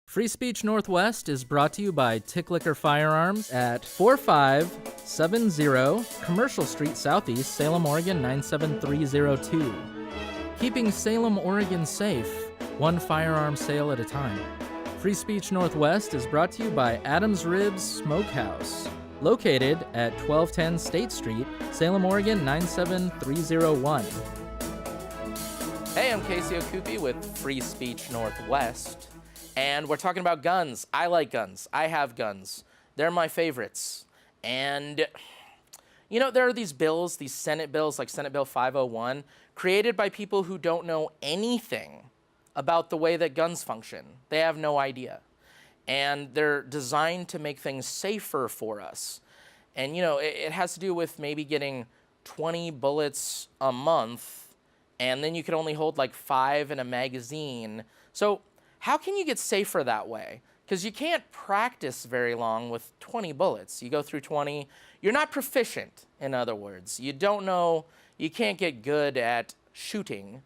Free Speech Northwest is brought to you by Ticklicker Firearms at 4570 Commercial Street Southeast, Salem, Oregon 97302. Keeping Salem, Oregon safe, one firearm sale at a time. Free Speech Northwest is brought to you by Adams Ribs Smokehouse, located at 1210 State Street, Salem, Oregon 97301. Hey, I'm Casey Okupi with Free Speech Northwest. And we're talking about guns. I like guns. I have guns. They're my favorites. And, you know, there are these bills, these Senate bills, like Senate Bill 501, created by people who don't know anything about the way that guns function. They have no idea. And they're designed to make things safer for us. And, you know, it has to do with maybe getting 20 bullets a month, and then you can only hold like 5 in a magazine. So how can you get safer that way? Because you can't practice very long with 20 bullets. You go through 20, you're not proficient, in other words. You don't know, you can't get good at shooting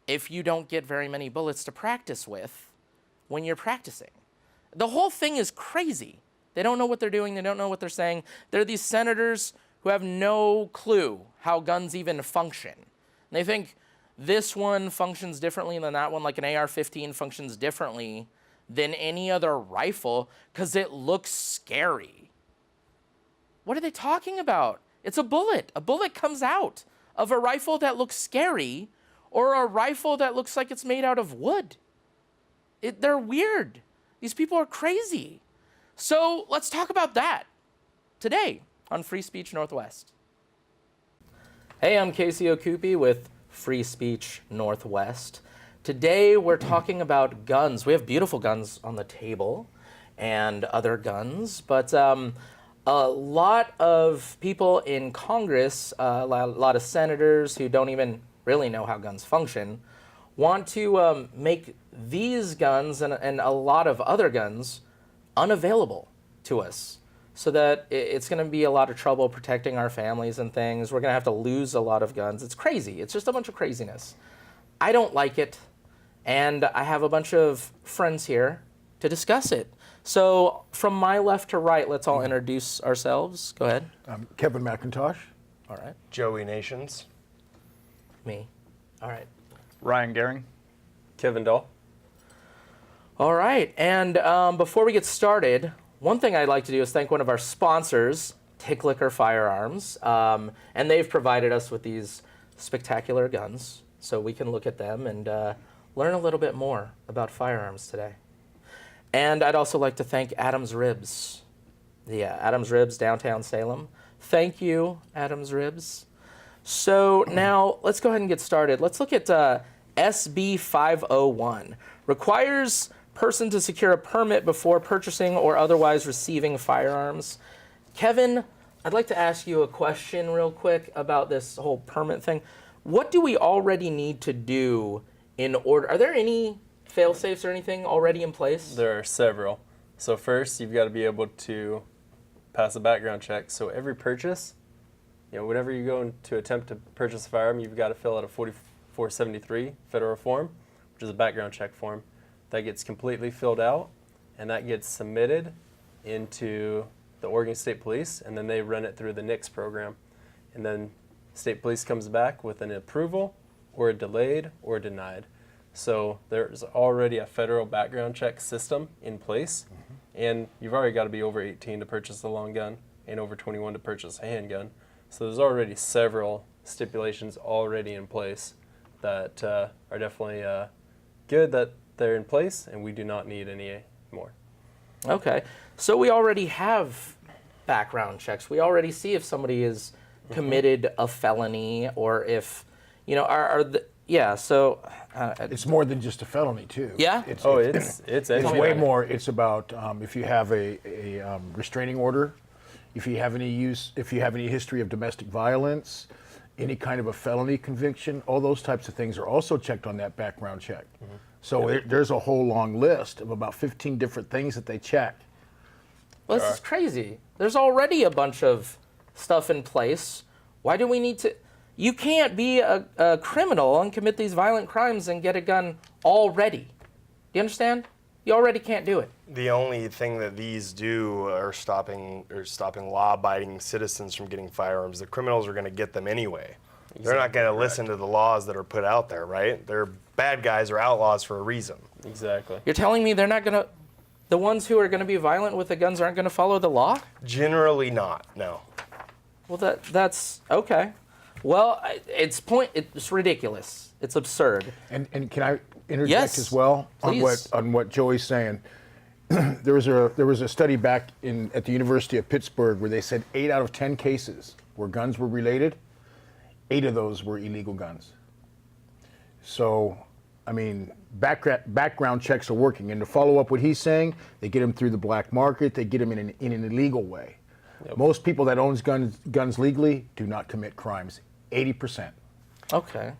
if you don't get very many bullets to practice with when you're practicing. The whole thing is crazy. They don't know what they're doing, they don't know what they're saying. They're these senators who have no clue how guns even function. And they think this one functions differently than that one, like an AR-15 functions differently than any other rifle because it looks scary. What are they talking about? It's a bullet. A bullet comes out of a rifle that looks scary or a rifle that looks like it's made out of wood. They're weird. These people are crazy. So let's talk about that today on Free Speech Northwest. Hey, I'm Casey Okupi with Free Speech Northwest. Today we're talking about guns. We have beautiful guns on the table and other guns, but a lot of people in Congress, a lot of senators who don't even really know how guns function, want to make these guns and a lot of other guns unavailable to us, so that it's going to be a lot of trouble protecting our families and things. We're going to have to lose a lot of guns. It's crazy. It's just a bunch of craziness. I don't like it, and I have a bunch of friends here to discuss it. So from my left to right, let's all introduce ourselves. Go ahead. Kevin McIntosh. All right. Joey Nations. Me. All right. Ryan Gehring. Kevin Dahl. All right. And before we get started, one thing I'd like to do is thank one of our sponsors, Ticklicker Firearms, and they've provided us with these spectacular guns, so we can look at them and learn a little bit more about firearms today. And I'd also like to thank Adams Ribs. Yeah, Adams Ribs, downtown Salem. Thank you, Adams Ribs. So now let's go ahead and get started. Let's look at SB501. Requires person to secure a permit before purchasing or otherwise receiving firearms. Kevin, I'd like to ask you a question real quick about this whole permit thing. What do we already need to do in order? Are there any fail-safes or anything already in place? There are several. So first, you've got to be able to pass a background check. So every purchase, whenever you go to attempt to purchase a firearm, you've got to fill out a 4473 federal form, which is a background check form. That gets completely filled out, and that gets submitted into the Oregon State Police, and then they run it through the NICS program. And then State Police comes back with an approval, or a delayed, or denied. So there's already a federal background check system in place, and you've already got to be over 18 to purchase a long gun, and over 21 to purchase a handgun. So there's already several stipulations already in place that are definitely good that they're in place, and we do not need any more. Okay, so we already have background checks. We already see if somebody is committed a felony, or if, so. It's more than just a felony, too. Yeah? It's way more. It's about if you have a restraining order, if you have any history of domestic violence, any kind of a felony conviction, all those types of things are also checked on that background check. So there's a whole long list of about 15 different things that they check. Well, this is crazy. There's already a bunch of stuff in place. Why do we need to? You can't be a criminal and commit these violent crimes and get a gun already. Do you understand? You already can't do it. The only thing that these do are stopping law-abiding citizens from getting firearms. The criminals are going to get them anyway. Exactly. They're not going to listen to the laws that are put out there, right? They're bad guys or outlaws for a reason. Exactly. You're telling me they're not going to, the ones who are going to be violent with the guns aren't going to follow the law? Generally not, no. Well, that's okay. Well, it's ridiculous. It's absurd. And can I interject Yes, as well please. on what Joey's saying? There was a study back at the University of Pittsburgh where they said 8 out of 10 cases where guns were related, 8 of those were illegal guns. So, I mean, background checks are working. And to follow up what he's saying, they get them through the black market. They get them in an illegal way. Yep. Most people that owns guns legally do not commit crimes. 80%. Okay.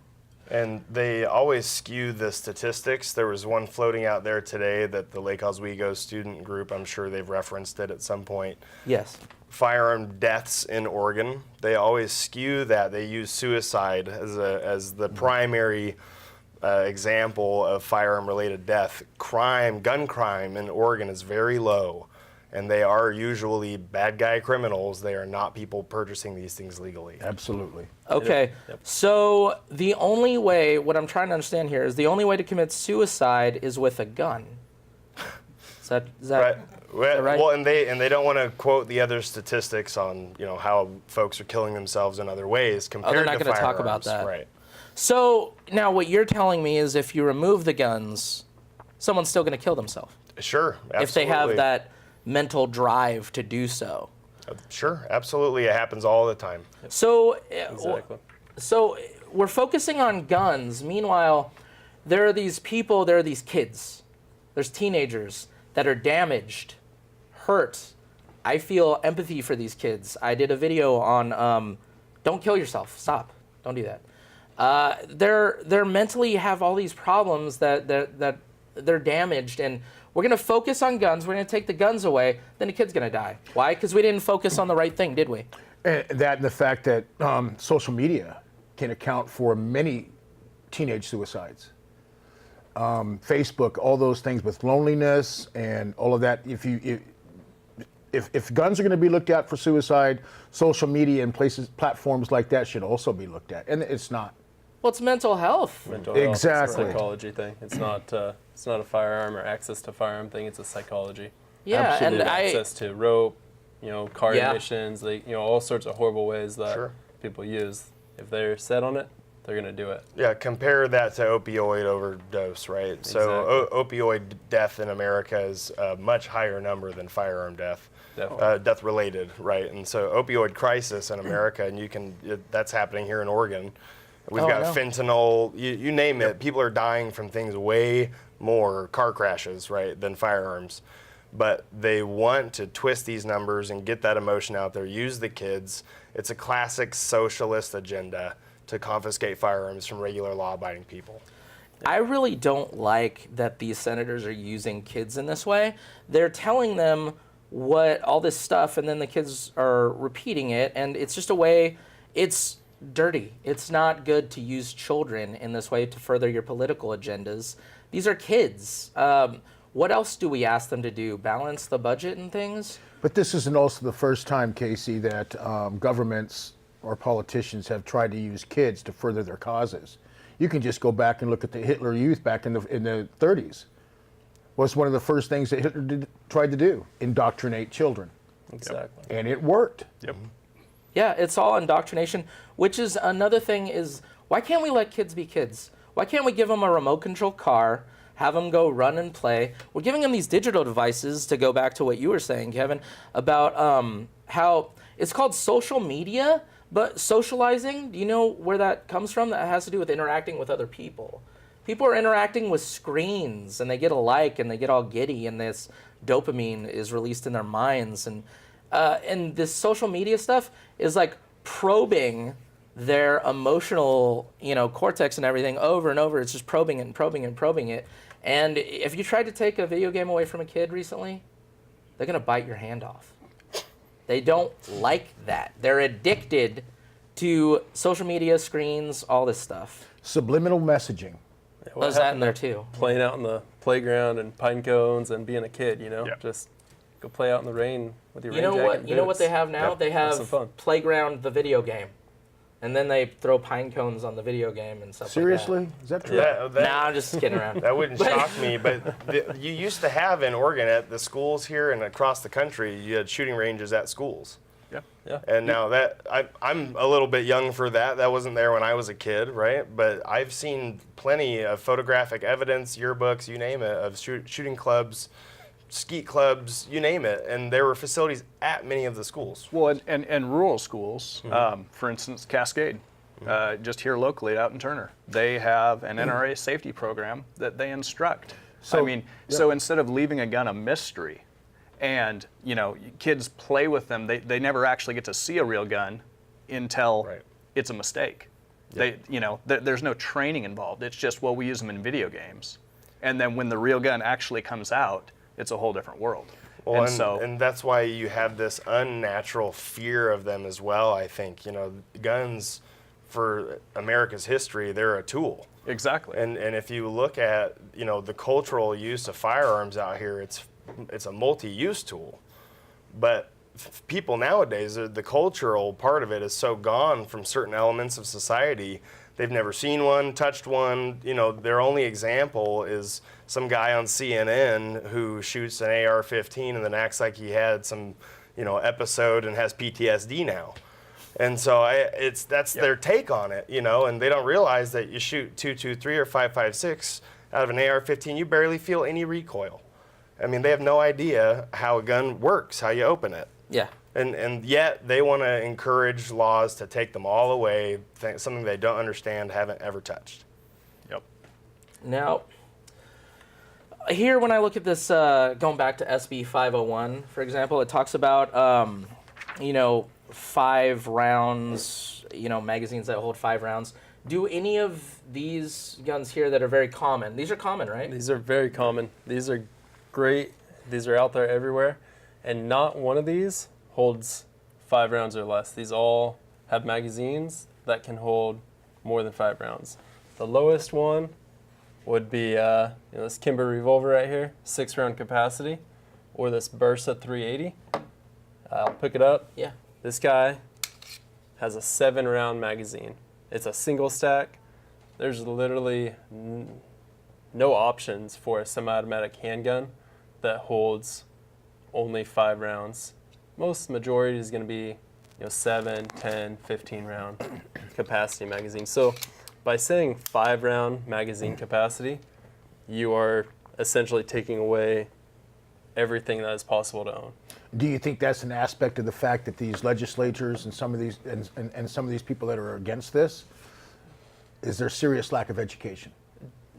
And they always skew the statistics. There was one floating out there today that the Lake Oswego student group, I'm sure they've referenced it at some point. Yes. Firearm deaths in Oregon. They always skew that. They use suicide as the primary example of firearm-related death. Gun crime in Oregon is very low. And they are usually bad guy criminals. They are not people purchasing these things legally. Absolutely. Okay, Yep. So the only way, what I'm trying to understand here is the only way to commit suicide is with a gun. Is that Right. right? Well, and they don't want to quote the other statistics on how folks are killing themselves in other ways compared they're not to gonna talk firearms. about that. Right. So now what you're telling me is if you remove the guns, someone's still going to kill themselves. Sure. Absolutely. If they have that mental drive to do so. Sure. Absolutely. It happens all the time. So, Exactly. so we're focusing on guns. Meanwhile, there are these people, there are these kids, there's teenagers that are damaged, hurt. I feel empathy for these kids. I did a video on don't kill yourself. Stop. Don't do that. They're mentally have all these problems that they're damaged, and we're going to focus on guns. We're going to take the guns away. Then the kid's going to die. Why? Because we didn't focus on the right thing, did we? And that and the fact that social media can account for many teenage suicides. Facebook, all those things with loneliness and all of that. If guns are going to be looked at for suicide, social media and platforms like that should also be looked at. And it's not. Well, it's mental health. Mental health, Exactly. it's a psychology thing. It's not a firearm or access to firearm thing. It's a psychology. Yeah, Absolutely. and Access to rope, car Yeah. emissions, all sorts of horrible ways that Sure. people use. If they're set on it, they're going to do it. Yeah, compare that to opioid overdose, right? So opioid death in America is a much higher number than firearm death. Definitely. Death related, right? And so opioid crisis in America, and that's happening here in Oregon. We've got fentanyl, you name it. People are dying from things way more, car crashes, right, than firearms. But they want to twist these numbers and get that emotion out there, use the kids. It's a classic socialist agenda to confiscate firearms from regular law-abiding people. I really don't like that these senators are using kids in this way. They're telling them all this stuff, and then the kids are repeating it, and it's just a way, it's dirty. It's not good to use children in this way to further your political agendas. These are kids. What else do we ask them to do? Balance the budget and things? But this isn't also the first time, Casey, that governments or politicians have tried to use kids to further their causes. You can just go back and look at the Hitler Youth back in the 30s. Was one of the first things that Hitler tried to do, indoctrinate children. Exactly. And it worked. Yep. Yeah, it's all indoctrination, which is another thing is, why can't we let kids be kids? Why can't we give them a remote control car, have them go run and play? We're giving them these digital devices, to go back to what you were saying, Kevin, about how it's called social media, but socializing, do you know where that comes from? That has to do with interacting with other people. People are interacting with screens, and they get a like, and they get all giddy, and this dopamine is released in their minds, and this social media stuff is like probing their emotional, cortex and everything over and over. It's just probing it and probing it and probing it. And if you tried to take a video game away from a kid recently, they're gonna bite your hand off. They don't like that. They're addicted to social media, screens, all this stuff. Subliminal messaging. There's that in there too. Playing out in the playground and pine cones and being a kid, Yeah. just go play out in the rain with your rain You know jacket what? and You know what boots. they have now? Yep. They Have some have fun. Playground, the video game, and then they throw pine cones on the video game and stuff. Seriously? Is that true? That, Like that. Nah, I'm just kidding around. that wouldn't shock me, but you used to have in Oregon at the schools here and across the country, you had shooting ranges at schools. Yeah. And now that I'm a little bit young for that. That wasn't there when I was a kid, right? But I've seen plenty of photographic evidence, yearbooks, you name it, of shooting clubs, skeet clubs, you name it. And there were facilities at many of the schools. Well, and rural schools, for instance, Cascade, just here locally out in Turner, they have an NRA safety program that they instruct. So- So instead of leaving a gun a mystery, and kids play with them, they never actually get to see a real gun until Right. it's a mistake. There's no training involved. It's just, well, we use them in video games, and then when the real gun actually comes out, it's a whole different world. Well, and and that's why you have this unnatural fear of them as well, I think. Guns, for America's history, they're a tool. exactly. And if you look at, the cultural use of firearms out here, it's a multi-use tool. But people nowadays, the cultural part of it is so gone from certain elements of society. They've never seen one, touched one. Their only example is some guy on CNN who shoots an AR-15 and then acts like he had some, episode and has PTSD now. And so that's their take on it, and they don't realize that you shoot .223 or .556 out of an AR-15, you barely feel any recoil. I mean, they have no idea how a gun works, how you open it. Yeah. And yet they want to encourage laws to take them all away, something they don't understand, haven't ever touched. Yep. Now, here when I look at this, going back to SB501, for example, it talks about, 5 rounds, magazines that hold 5 rounds. Do any of these guns here that are very common, these are common, right? These are very common. These are great. These are out there everywhere. And not one of these holds 5 rounds or less. These all have magazines that can hold more than 5 rounds. The lowest one would be this Kimber revolver right here, 6-round capacity, or this Bursa 380. I'll pick it up. Yeah. This guy has a 7-round magazine. It's a single stack. There's literally no options for a semi-automatic handgun that holds only 5 rounds. Most majority is going to be 7, 10, 15 round capacity magazine. So by saying 5-round magazine capacity, you are essentially taking away everything that is possible to own. Do you think that's an aspect of the fact that these legislatures and some of these and some of these people that are against this, is there serious lack of education?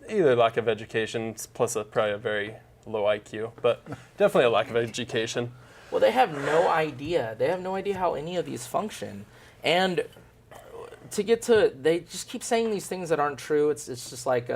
Either lack of education plus probably a very low IQ, but definitely a lack of education. Well, they have no idea. They have no idea how any of these function. And they just keep saying these things that aren't true. It's just like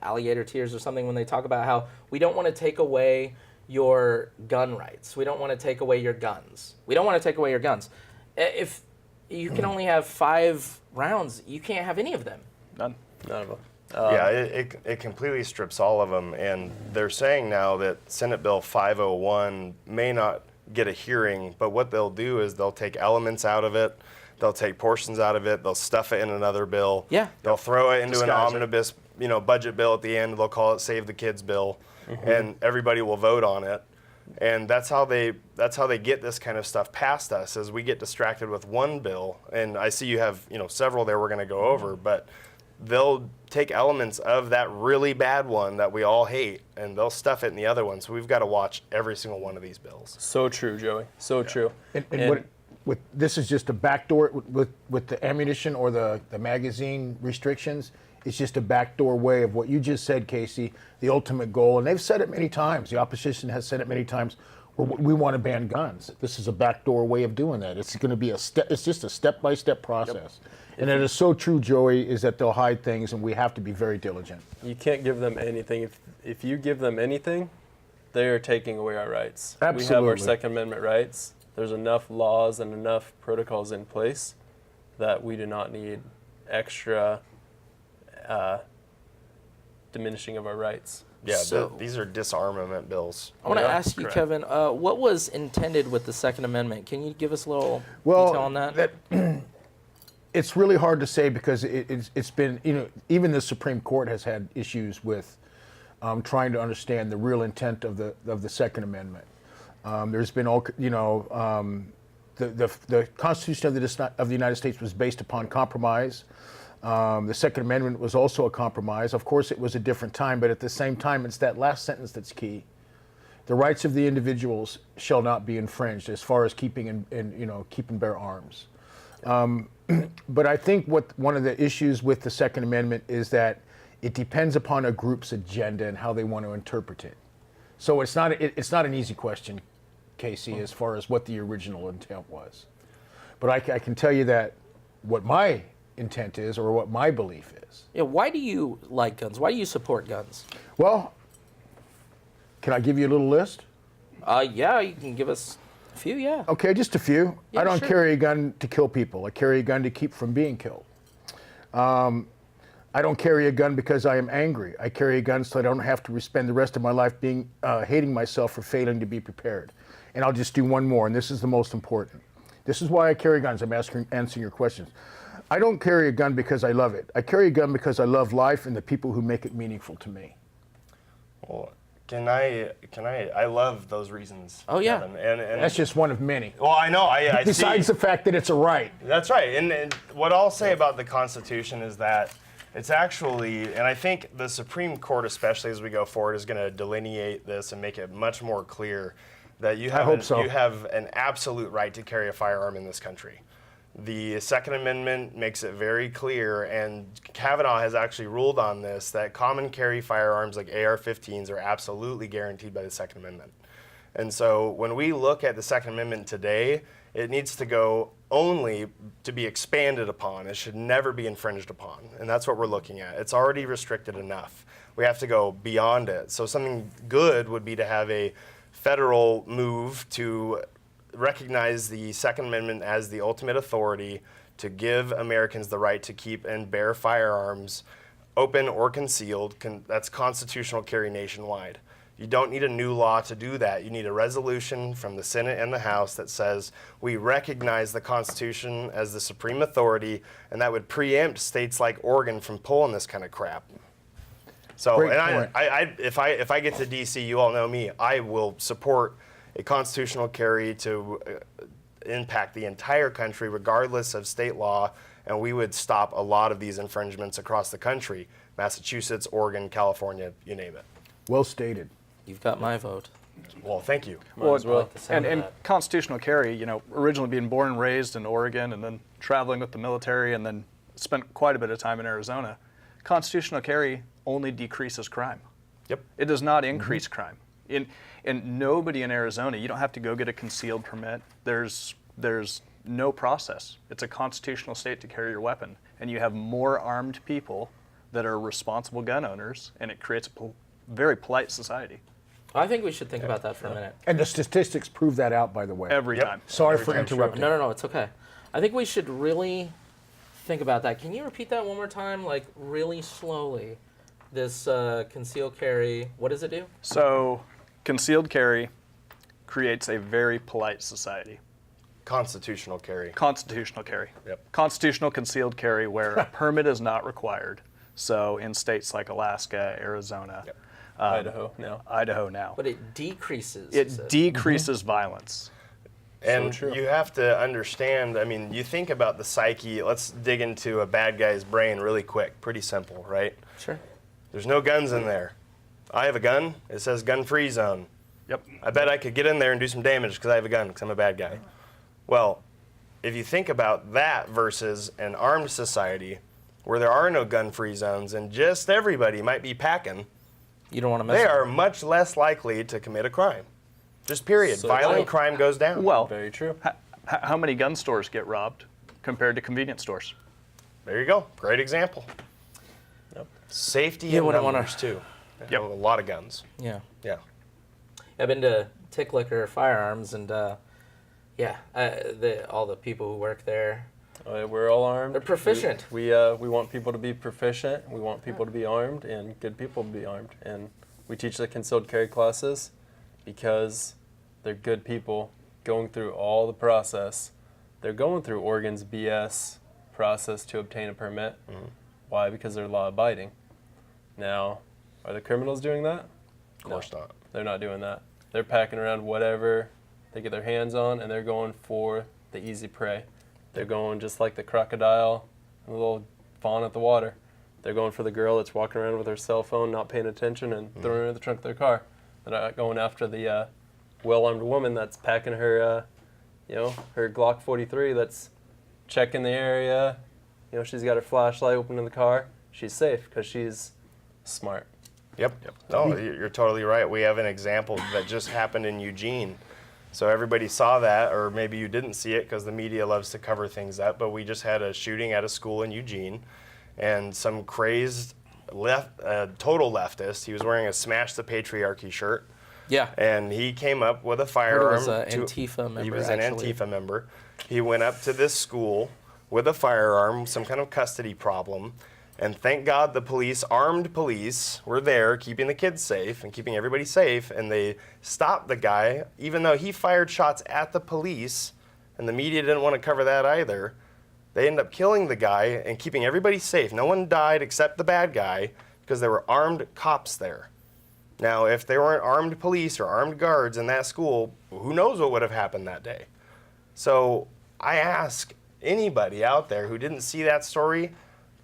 alligator tears or something when they talk about how we don't want to take away your gun rights. We don't want to take away your guns. We don't want to take away your guns. If you can only have 5 rounds, you can't have any of them. None. None of them. Yeah, it completely strips all of them. And they're saying now that Senate Bill 501 may not get a hearing, but what they'll do is they'll take elements out of it, they'll take portions out of it, they'll stuff it in another bill. Yeah. They'll throw it into an Disguise it. omnibus, budget bill at the end. They'll call it Save the Kids bill, and everybody will vote on it. And that's how they get this kind of stuff past us, is we get distracted with one bill. And I see you have several there we're going to go over, but they'll take elements of that really bad one that we all hate, and they'll stuff it in the other one. So we've got to watch every single one of these bills. So true, Joey. So true. And this is just a backdoor with the ammunition or the magazine restrictions. It's just a backdoor way of what you just said, Casey, the ultimate goal. And they've said it many times. The opposition has said it many times. We want to ban guns. This is a backdoor way of doing that. It's going to be it's just a step-by-step process. Yep. And it is so true, Joey, is that they'll hide things, and we have to be very diligent. You can't give them anything. If you give them anything, they are taking away our rights. Absolutely. We have our Second Amendment rights. There's enough laws and enough protocols in place that we do not need extra diminishing of our rights. Yeah, So- these are disarmament bills. I want to Yeah, ask you, correct. Kevin, what was intended with the Second Amendment? Can you give us a little Well, detail on that? It's really hard to say because it's been, even the Supreme Court has had issues with trying to understand the real intent of the Second Amendment. There's been all, the Constitution of the United States was based upon compromise. The Second Amendment was also a compromise. Of course, it was a different time, but at the same time, it's that last sentence that's key. The rights of the individuals shall not be infringed as far as keeping and keep and bear arms. But I think one of the issues with the Second Amendment is that it depends upon a group's agenda and how they want to interpret it. So it's not an easy question, Casey, as far as what the original intent was. But I can tell you that what my intent is, or what my belief is. Yeah, why do you like guns? Why do you support guns? Well, can I give you a little list? Yeah, you can give us a few, yeah. Okay, just a few. Yeah, I don't sure. carry a gun to kill people. I carry a gun to keep from being killed. I don't carry a gun because I am angry. I carry a gun so I don't have to spend the rest of my life hating myself for failing to be prepared. And I'll just do one more, and this is the most important. This is why I carry guns. I'm answering your questions. I don't carry a gun because I love it. I carry a gun because I love life and the people who make it meaningful to me. Well, I love those reasons. Oh, yeah. Kevin. And That's just one of many. well, I know. I Besides see. the fact that it's a right. That's right. And what I'll say about the Constitution is that it's actually, and I think the Supreme Court, especially as we go forward, is going to delineate this and make it much more clear that you have, hope so. you have an absolute right to carry a firearm in this country. The Second Amendment makes it very clear, and Kavanaugh has actually ruled on this, that common carry firearms like AR-15s are absolutely guaranteed by the Second Amendment. And so when we look at the Second Amendment today, it needs to go only to be expanded upon. It should never be infringed upon. And that's what we're looking at. It's already restricted enough. We have to go beyond it. So something good would be to have a federal move to recognize the Second Amendment as the ultimate authority to give Americans the right to keep and bear firearms, open or concealed. That's constitutional carry nationwide. You don't need a new law to do that. You need a resolution from the Senate and the House that says we recognize the Constitution as the supreme authority, and that would preempt states like Oregon from pulling this kind of crap. So, Great and point. if I get to DC, you all know me, I will support a constitutional carry to impact the entire country, regardless of state law, and we would stop a lot of these infringements across the country. Massachusetts, Oregon, California, you name it. Well stated. You've got my vote. Well, thank you. Well, I like the sound of and that. constitutional carry, originally being born and raised in Oregon and then traveling with the military and then spent quite a bit of time in Arizona, constitutional carry only decreases crime. Yep. It does not increase crime. And nobody in Arizona, you don't have to go get a concealed permit. There's no process. It's a constitutional state to carry your weapon. And you have more armed people that are responsible gun owners, and it creates a very polite society. I think we should think about that for a minute. And the statistics prove that out, by the way. Every Yep. time. Sorry Every for time, sure. interrupting. No, it's okay. I think we should really think about that. Can you repeat that one more time, like really slowly? This concealed carry, what does it do? So concealed carry creates a very polite society. Constitutional carry. Constitutional carry. Yep. Constitutional concealed carry where a permit is not required. So in states like Alaska, Arizona, Yep. Idaho now. But it decreases. It decreases violence. And true. you have to understand, I mean, you think about the psyche. Let's dig into a bad guy's brain really quick. Pretty simple, right? Sure. There's no guns in there. I have a gun. It says gun-free zone. Yep. I bet I could get in there and do some damage because I have a gun because I'm a bad guy. Well, if you think about that versus an armed society where there are no gun-free zones and just everybody might be packing, You don't want to mess they with are it. much less likely to commit a crime. Just period. So Violent I- crime goes down. Well, Very true. how many gun stores get robbed compared to convenience stores? There you go. Great example. Safety You and wouldn't wanna- numbers too. Yep. A lot of guns. Yeah. Yeah. I've been to Tick Liquor Firearms, and all the people who work there We're all armed. They're proficient. We want people to be proficient. We want people to be armed and good people to be armed. And we teach the concealed carry classes because they're good people going through all the process. They're going through Oregon's BS process to obtain a permit. Mm-hmm. Why? Because they're law abiding. Now, are the criminals doing that? Of course not. They're not doing that. They're packing around whatever they get their hands on, and they're going for the easy prey. They're going just like the crocodile, the little fawn at the water. They're going for the girl that's walking around with her cell phone, not paying attention, and throwing her in the trunk of their car. They're not going after the well-armed woman that's packing her, her Glock 43 that's checking the area. She's got her flashlight open in the car. She's safe because she's smart. Yep. No, you're totally right. We have an example that just happened in Eugene. So everybody saw that, or maybe you didn't see it because the media loves to cover things up, but we just had a shooting at a school in Eugene, and some crazed total leftist, he was wearing a Smash the Patriarchy shirt. Yeah. And he came up with a firearm. He was an Antifa member. He was an Antifa member. He went up to this school with a firearm, some kind of custody problem, and thank God the police, armed police, were there keeping the kids safe and keeping everybody safe, and they stopped the guy, even though he fired shots at the police, and the media didn't want to cover that either. They ended up killing the guy and keeping everybody safe. No one died except the bad guy because there were armed cops there. Now, if there weren't armed police or armed guards in that school, who knows what would have happened that day. So I ask anybody out there who didn't see that story,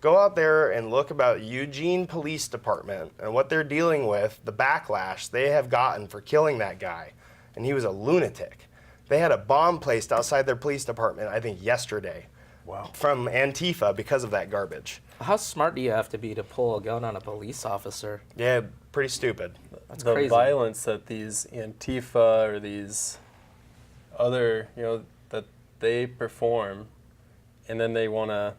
go out there and look about Eugene Police Department and what they're dealing with, the backlash they have gotten for killing that guy. And he was a lunatic. They had a bomb placed outside their police department, I think, yesterday. Wow. From Antifa because of that garbage. How smart do you have to be to pull a gun on a police officer? Yeah, pretty stupid. That's the crazy. violence that these Antifa or these other, that they perform, and then they want to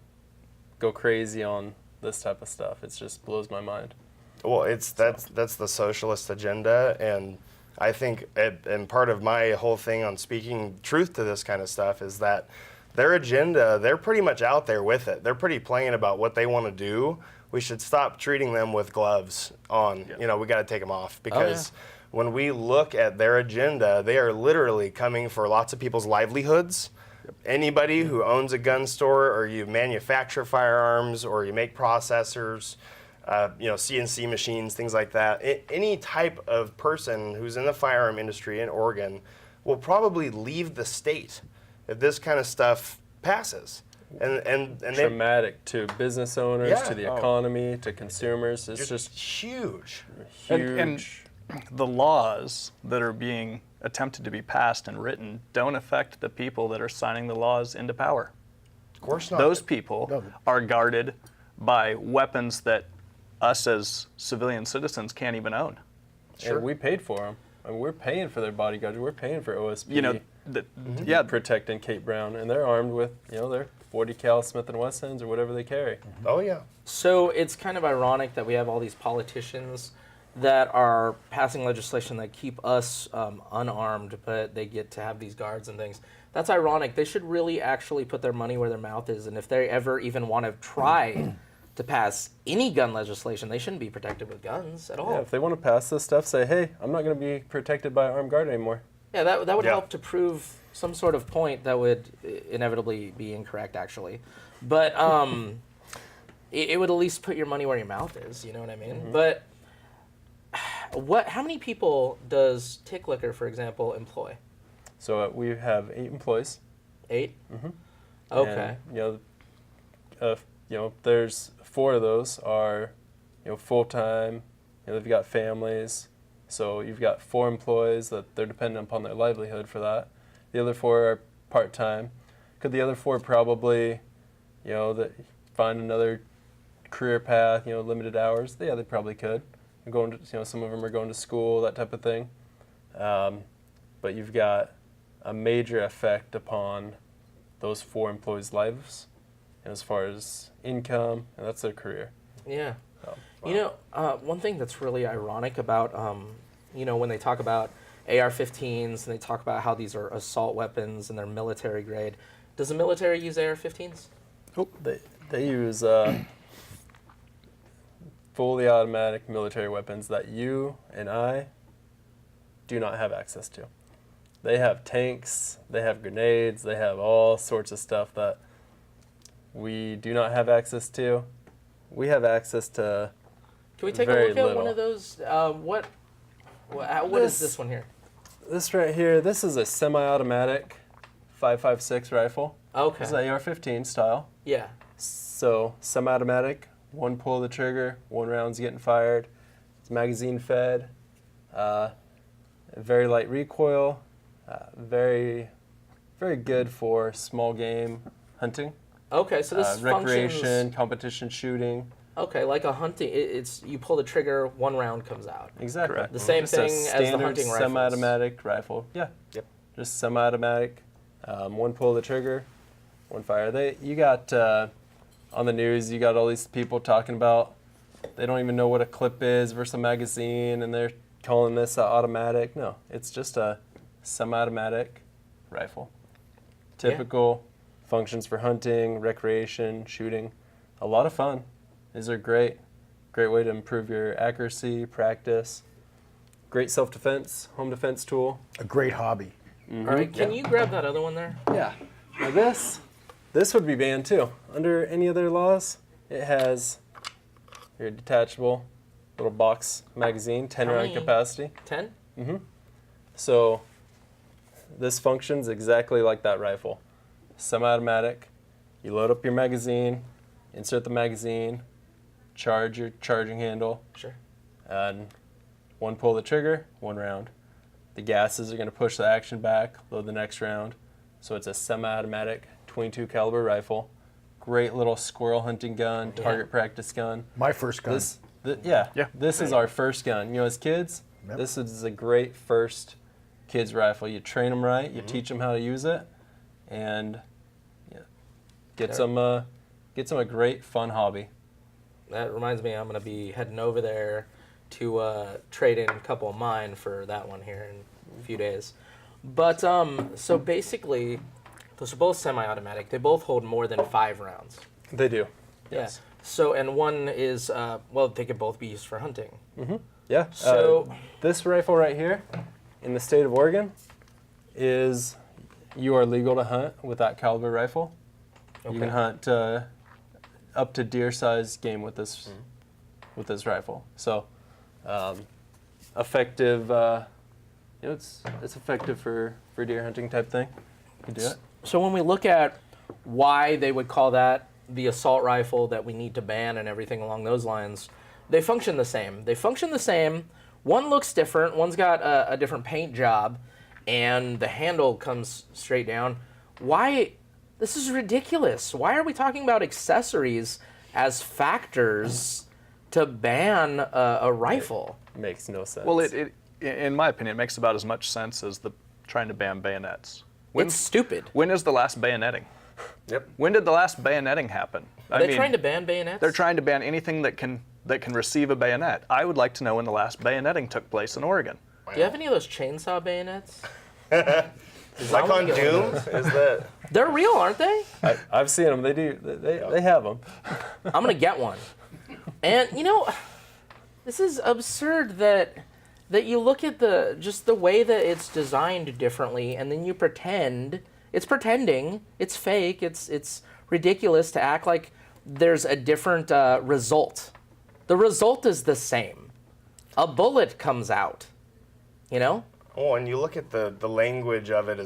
go crazy on this type of stuff. It just blows my mind. Well, that's the socialist agenda, and I think, and part of my whole thing on speaking truth to this kind of stuff is that their agenda, they're pretty much out there with it. They're pretty plain about what they want to do. We should stop treating them with gloves on. Yeah. We got to take them off because when we look at their agenda, they are literally coming for lots of people's livelihoods. Yep. Anybody who owns a gun store, or you manufacture firearms, or you make processors, CNC machines, things like that. Any type of person who's in the firearm industry in Oregon will probably leave the state if this kind of stuff passes. And traumatic to business owners, to the economy, to consumers. It's just huge. And the laws that are being attempted to be passed and written don't affect the people that are signing the laws into power. Of course not. Those people are guarded by weapons that us as civilian citizens can't even own. Sure. And we paid for them. I mean, we're paying for their bodyguards. We're paying for OSP. Protecting Kate Brown, and they're armed with, their 40 cal Smith & Wessons or whatever they carry. Oh yeah. So it's kind of ironic that we have all these politicians that are passing legislation that keep us unarmed, but they get to have these guards and things. That's ironic. They should really actually put their money where their mouth is, and if they ever even want to try to pass any gun legislation, they shouldn't be protected with guns at all. Yeah, if they want to pass this stuff, say, hey, I'm not going to be protected by an armed guard anymore. Yeah, that would help to prove some sort of point that would inevitably be incorrect, actually. But it would at least put your money where your mouth is, you know what I mean? Mm-hmm. But how many people does Tick Liquor, for example, employ? So we have 8 employees. 8? Mm-hmm. Okay. And, there's 4 of those are, full-time. They've got families. So you've got 4 employees that they're dependent upon their livelihood for that. The other 4 are part-time. Could the other 4 probably, that find another career path, limited hours? Yeah, they probably could. They're going to, some of them are going to school, that type of thing. But you've got a major effect upon those 4 employees' lives, as far as income, and that's their career. Yeah. So, wow. One thing that's really ironic about, when they talk about AR-15s and they talk about how these are assault weapons and they're military grade, Does the military use AR-15s? They use fully automatic military weapons that you and I do not have access to. They have tanks, they have grenades, they have all sorts of stuff that we do not have access to. We have access to Can we take a very look at little. one of those? What is this one here? This right here, this is a semi-automatic 5.56 rifle. Okay. This is AR-15 style. Yeah. So semi-automatic, one pull of the trigger, one round's getting fired. It's magazine fed, very light recoil, very good for small game hunting, Okay, so this recreation, functions. competition shooting. Okay, like a hunting. It's you pull the trigger, one round comes out. Exactly. Correct. The same Just a thing as the standard hunting rifles. semi-automatic rifle. Yeah. Yep. Just semi-automatic. One pull of the trigger, one fire. You got on the news. You got all these people talking about they don't even know what a clip is versus a magazine, and they're calling this automatic. No, it's just a semi-automatic rifle. Typical functions for hunting, recreation, shooting. A lot of fun. These are great way to improve your accuracy, practice. Great self-defense, home defense tool. A great hobby. All right, can you grab that other one there? Yeah. Now this would be banned too. Under any other laws, it has your detachable little box magazine, 10 How round many? capacity. 10? So this functions exactly like that rifle. Semi-automatic. You load up your magazine, insert the magazine, charge your charging handle, Sure. and one pull of the trigger, one round. The gases are going to push the action back, load the next round. So it's a semi-automatic 22 caliber rifle. Great little squirrel hunting gun, target practice gun. My first gun. This is our first gun. You know, as kids, Yep. this is a great first kids rifle. You train them right, you teach them how to use it, and gets them a great fun hobby. That reminds me, I'm going to be heading over there to trade in a couple of mine for that one here in a few days. But so basically, those are both semi-automatic. They both hold more than 5 rounds. They do. Yeah. So, and one is, well, they could both be used for hunting. Yeah. So- this rifle right here, in the state of Oregon, you are legal to hunt with that caliber rifle. Okay. You can hunt up to deer-sized game with this rifle. So, effective. It's effective for deer hunting type thing. You can do it. So when we look at why they would call that the assault rifle that we need to ban and everything along those lines, they function the same. One looks different. One's got a different paint job, and the handle comes straight down. Why? This is ridiculous. Why are we talking about accessories as factors to ban a rifle? Makes no sense. Well, it in my opinion, it makes about as much sense as trying to ban bayonets. It's stupid. When is the last bayoneting? Yep. When did the last bayoneting happen? Are they trying to ban bayonets? They're trying to ban anything that can receive a bayonet. I would like to know when the last bayoneting took place in Oregon. Do you have any of those chainsaw bayonets? Like on Doom? Is that? They're real, aren't they? I've seen them. They do. They have them. I'm gonna get one. And you know, this is absurd that you look at the way that it's designed differently, and then you pretending, it's fake, it's ridiculous to act like there's a different result. The result is the same. A bullet comes out, you know? Oh, and you look at the language of it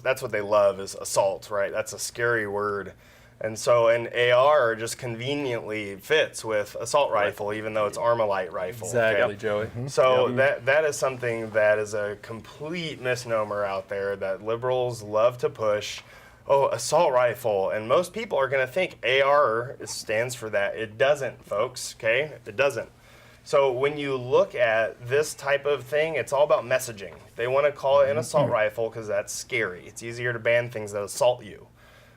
that's what they love is assault, right? That's a scary word. And so an AR just conveniently fits with assault rifle, even though it's Armalite rifle. Exactly, okay? Joey. So that is something that is a complete misnomer out there that liberals love to push. Oh, assault rifle. And most people are going to think AR stands for that. It doesn't, folks, okay? It doesn't. So when you look at this type of thing, it's all about messaging. They want to call it an assault rifle because that's scary. It's easier to ban things that assault you.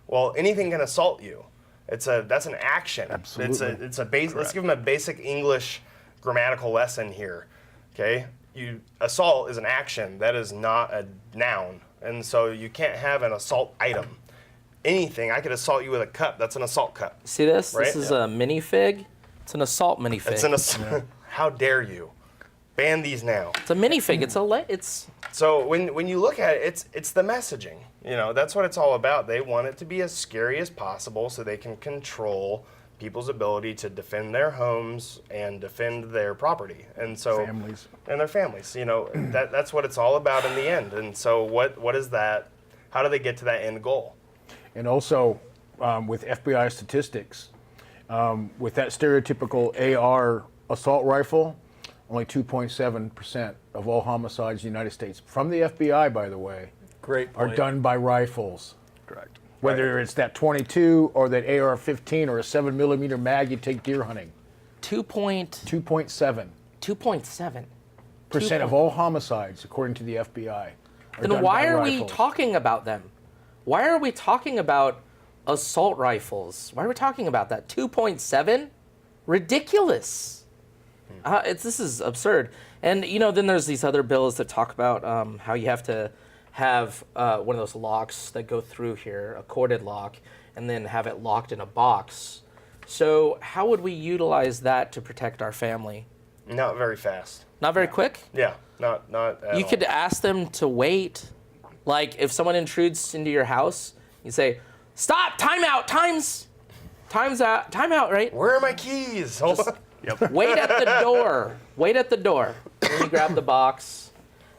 Well, anything can assault you. That's an action. Absolutely. It's a base. Let's give them a basic English grammatical lesson here. Okay? Assault is an action. That is not a noun. And so you can't have an assault item. anything. I could assault you with a cup. That's an assault cup. See this? Right? This is a minifig. It's an assault minifig. It's an assault. How dare you? Ban these now. It's a minifig. It's So when you look at it, it's the messaging. You know, that's what it's all about. They want it to be as scary as possible so they can control people's ability to defend their homes and defend their property. And so Families. And their families. You know, that's what it's all about in the end. And so what is that? How do they get to that end goal? And also, with FBI statistics, with that stereotypical AR assault rifle, only 2.7% of all homicides in the United States, from the FBI, by the way, Great are point. done by rifles. Correct. Whether it's that 22 or that AR-15 or a 7mm mag you take deer hunting. 2.7% 2.7 of all homicides, according to the FBI. Then why are we talking about them? Why are we talking about assault rifles? Why are we talking about that? 2.7? Ridiculous. This is absurd. And, you know, then there's these other bills that talk about how you have to have one of those locks that go through here, a corded lock, and then have it locked in a box. So how would we utilize that to protect our family? Not very fast. Not very quick? Yeah, not at You all. could ask them to wait. Like, if someone intrudes into your house, you say, "Stop! Time out! Time's out! Time out!" Right? Where are my keys? Hold on. Wait at the door. Wait at the door. Then you grab the box,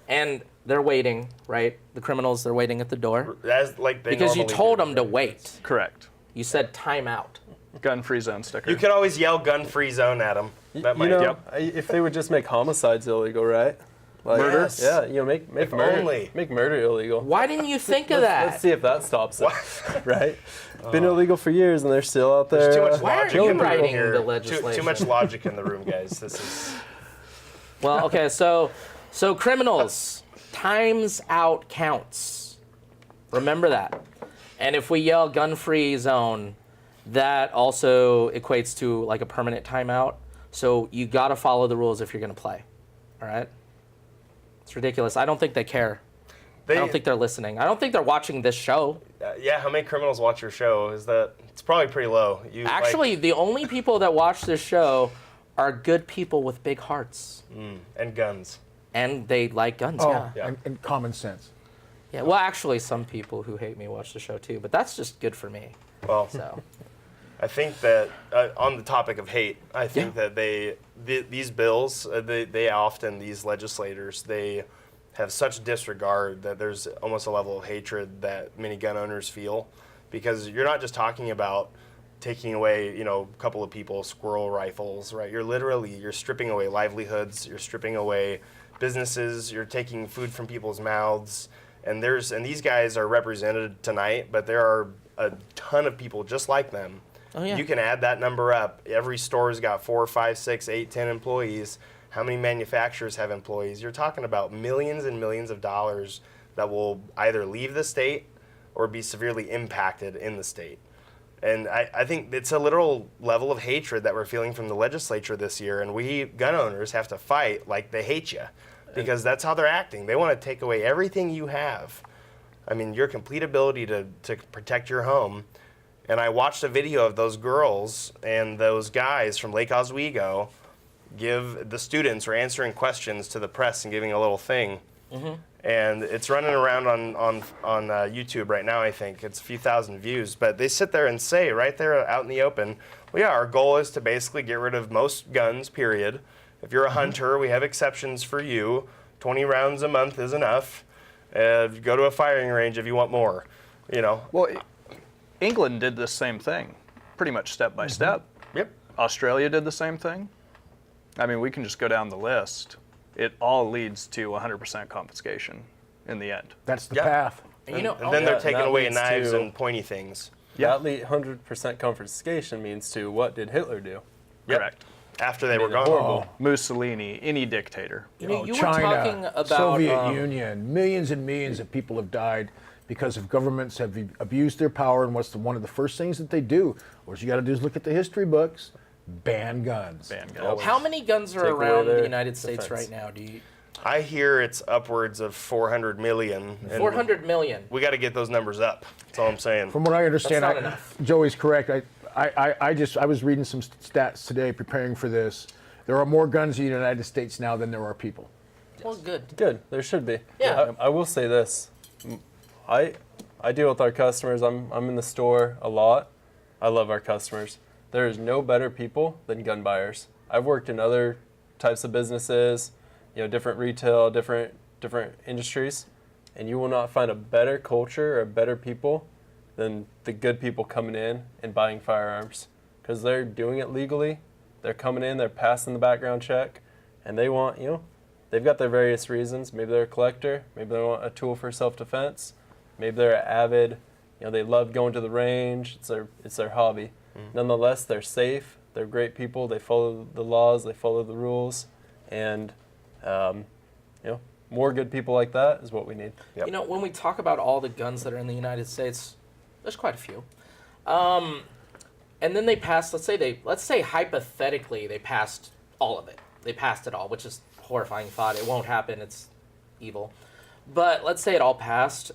and they're waiting. Right? The criminals, they're waiting at the door As like they because you normally told do. them to wait. Correct. You said time out. Gun-free zone sticker. You could always yell "gun-free zone" at them. That might. You know, if they would just make homicides illegal, right? Like, Murder? Yes. Yeah, you know, make If murder only. make murder illegal. Why didn't you think of that? Let's see if that stops it. Right? Been illegal for years, and they're still out there. There's too much Why aren't logic you in the room writing here. the Too legislation? much logic in the room, guys. This is. Well, okay, so criminals, times out counts. Remember that. And if we yell gun-free zone, that also equates to like a permanent timeout. So you got to follow the rules if you're going to play. All right? It's ridiculous. I don't think they care. I don't think they're listening. I don't think they're watching this show. Yeah, how many criminals watch your show? Is that it's probably pretty low. Actually, the only people that watch this show are good people with big hearts. And guns. And they like guns, Oh, yeah. and common sense. Yeah, well, actually, some people who hate me watch the show too, but that's just good for me. Well, So, I think that on the topic of hate, I think that these bills, they often, these legislators, they have such disregard that there's almost a level of hatred that many gun owners feel, because you're not just talking about taking away, you know, a couple of people's squirrel rifles, right? You're stripping away livelihoods, you're stripping away businesses, you're taking food from people's mouths, and these guys are represented tonight, but there are a ton of people just like them. Oh, yeah. You can add that number up. Every store's got 4, 5, 6, 8, 10 employees. How many manufacturers have employees? You're talking about millions and millions of dollars that will either leave the state or be severely impacted in the state. And I think it's a literal level of hatred that we're feeling from the legislature this year, and we gun owners have to fight like they hate you, because that's how they're acting. They want to take away everything you have. I mean, your complete ability to protect your home. And I watched a video of those girls and those guys from Lake Oswego give the students were answering questions to the press and giving a little thing. And it's running around on YouTube right now, I think. It's a few thousand views. But they sit there and say right there out in the open, well, yeah, our goal is to basically get rid of most guns, period. If you're a hunter, we have exceptions for you. 20 rounds a month is enough. Go to a firing range if you want more, you know. Well, England did the same thing, pretty much step by step. Yep. Australia did the same thing. I mean, we can just go down the list. It all leads to 100% confiscation in the end. That's the Yeah. path. and you know, And then they're that taking away leads knives to- and pointy things. Yeah. That 100% confiscation means to what did Hitler do? Yep. Correct. After they were Made it gone. horrible. Mussolini, any dictator. you know, you were China, talking about Soviet Union, millions and millions of people have died because of governments have abused their power, and one of the first things that they do, what you got to do is look at the history books, ban guns. Ban guns. how many guns are Take away around the their United States defense. right now? Do you I hear it's upwards of 400 million. and 400 million. We got to get those numbers up. That's all I'm saying. From what I understand, That's not enough. Joey's correct. I was reading some stats today preparing for this. There are more guns in the United States now than there are people. Well, good. Good. There should be. Yeah. I will say this. I deal with our customers. I'm in the store a lot. I love our customers. There is no better people than gun buyers. I've worked in other types of businesses, different retail, different industries, and you will not find a better culture or better people than the good people coming in and buying firearms, because they're doing it legally. They're coming in, they're passing the background check, and they want, they've got their various reasons. Maybe they're a collector. Maybe they want a tool for self-defense. Maybe they're avid. They love going to the range. It's their hobby. Nonetheless, they're safe. They're great people. They follow the laws. They follow the rules, and more good people like that is what we need. Yep. When we talk about all the guns that are in the United States, there's quite a few. And then they passed. Let's say hypothetically they passed all of it. They passed it all, which is a horrifying thought. It won't happen. It's evil. But let's say it all passed.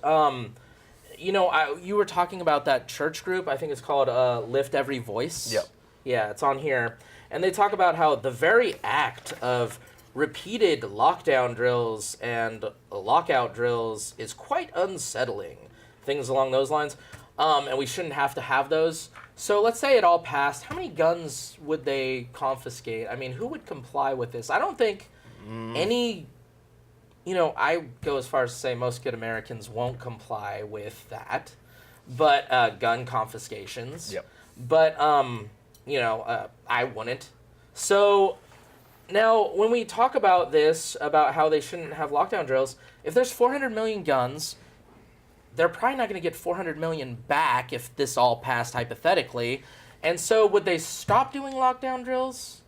You were talking about that church group. I think it's called Lift Every Voice. Yep. Yeah, it's on here. And they talk about how the very act of repeated lockdown drills and lockout drills is quite unsettling. Things along those lines. And we shouldn't have to have those. So let's say it all passed. How many guns would they confiscate? I mean, who would comply with this? I don't think any... I go as far as to say most good Americans won't comply with that, but gun confiscations. Yep. But I wouldn't. So now, when we talk about this, about how they shouldn't have lockdown drills, if there's 400 million guns, they're probably not going to get 400 million back if this all passed hypothetically. And so, would they stop doing lockdown drills?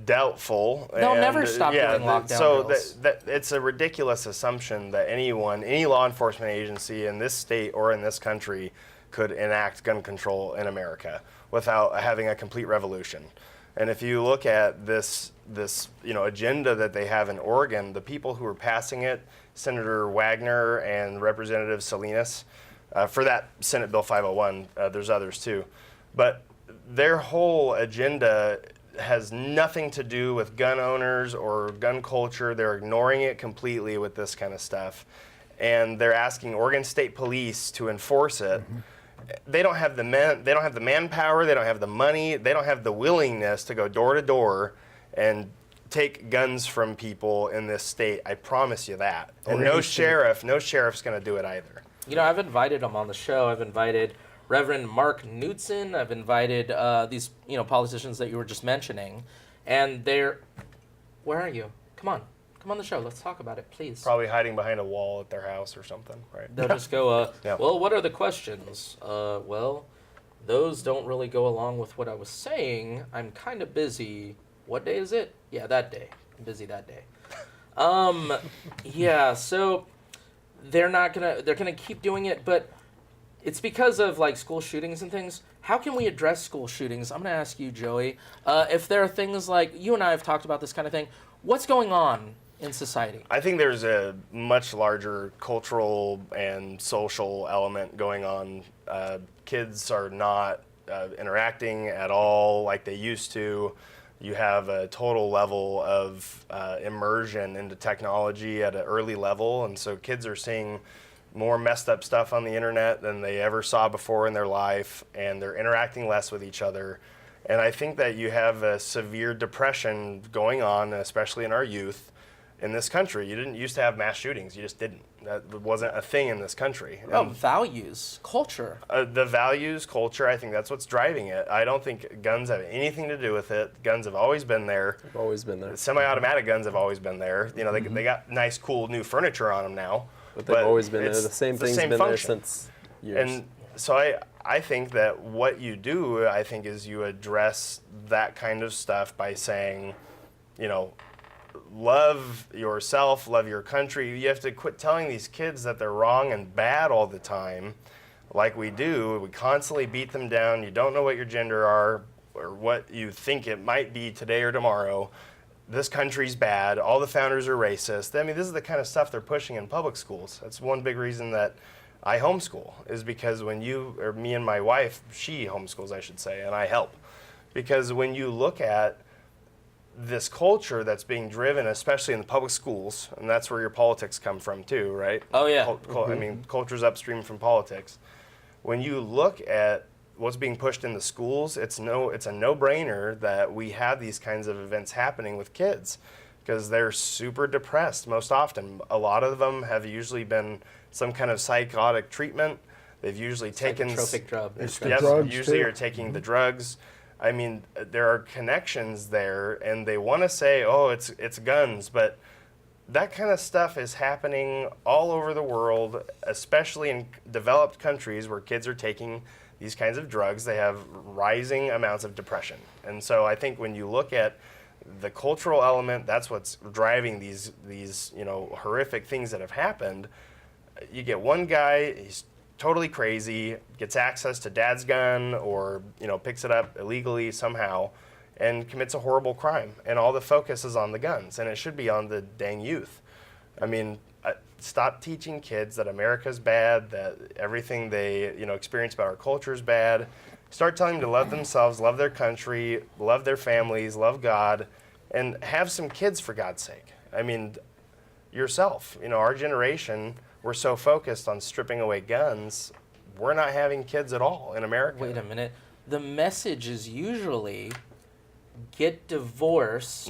Doubtful. They'll never stop doing lockdown drills. So it's a ridiculous assumption that any law enforcement agency in this state or in this country could enact gun control in America without having a complete revolution. And if you look at this agenda that they have in Oregon, the people who are passing it, Senator Wagner and Representative Salinas, for that Senate Bill 501, there's others too, but their whole agenda has nothing to do with gun owners or gun culture. They're ignoring it completely with this kind of stuff. And they're asking Oregon State Police to enforce it. They don't have the manpower, they don't have the money, they don't have the willingness to go door to door and take guns from people in this state. I promise you that. And no sheriff's going to do it either. I've invited them on the show. I've invited Reverend Mark Knudsen. I've invited these, politicians that you were just mentioning, and they're, where are you? Come on the show. Let's talk about it, please. Probably hiding behind a wall at their house or something, right? They'll just go, Yeah. Well, what are the questions? Well, those don't really go along with what I was saying. I'm kind of busy. What day is it? Yeah, that day. I'm busy that day. Yeah, so they're gonna keep doing it, but it's because of school shootings and things. How can we address school shootings? I'm going to ask you, Joey, if there are things like, you and I have talked about this kind of thing, what's going on in society? I think there's a much larger cultural and social element going on. Kids are not interacting at all like they used to. You have a total level of immersion into technology at an early level, and so kids are seeing more messed up stuff on the internet than they ever saw before in their life, and they're interacting less with each other. And I think that you have a severe depression going on, especially in our youth in this country. You didn't used to have mass shootings. You just didn't. That wasn't a thing in this country. Values, culture. The values, culture, I think that's what's driving it. I don't think guns have anything to do with it. Guns have always been there. They've always been there. Semi-automatic guns have always been there. They got nice, cool new furniture on them now. But they've always been there. The same thing's been function. there since years. And so I think that what you do, is you address that kind of stuff by saying, love yourself, love your country. You have to quit telling these kids that they're wrong and bad all the time, like we do. We constantly beat them down. You don't know what your gender are or what you think it might be today or tomorrow. this country's bad, all the founders are racist. I mean, this is the kind of stuff they're pushing in public schools. That's one big reason that I homeschool, is because when me and my wife, she homeschools, I should say, and I help. Because when you look at this culture that's being driven, especially in the public schools, and that's where your politics come from too, right? Oh, yeah. I mean, culture's upstream from politics. When you look at what's being pushed in the schools, it's a no-brainer that we have these kinds of events happening with kids, because they're super depressed most often. A lot of them have usually been some kind of psychotic treatment. They've usually taken Psychotropic drug. drugs, usually too. are taking the drugs. I mean, there are connections there, and they want to say, oh, it's guns, but that kind of stuff is happening all over the world, especially in developed countries where kids are taking these kinds of drugs. They have rising amounts of depression. And so I think when you look at the cultural element, that's what's driving these horrific things that have happened. You get one guy, he's totally crazy, gets access to dad's gun, or picks it up illegally somehow and commits a horrible crime, and all the focus is on the guns, and it should be on the dang youth. I mean, stop teaching kids that America's bad, that everything they experience about our culture is bad. Start telling them to love themselves, love their country, love their families, love God, and have some kids, for God's sake. I mean, yourself. Our generation, we're so focused on stripping away guns, we're not having kids at all in America. Wait a minute. The message is usually get divorced,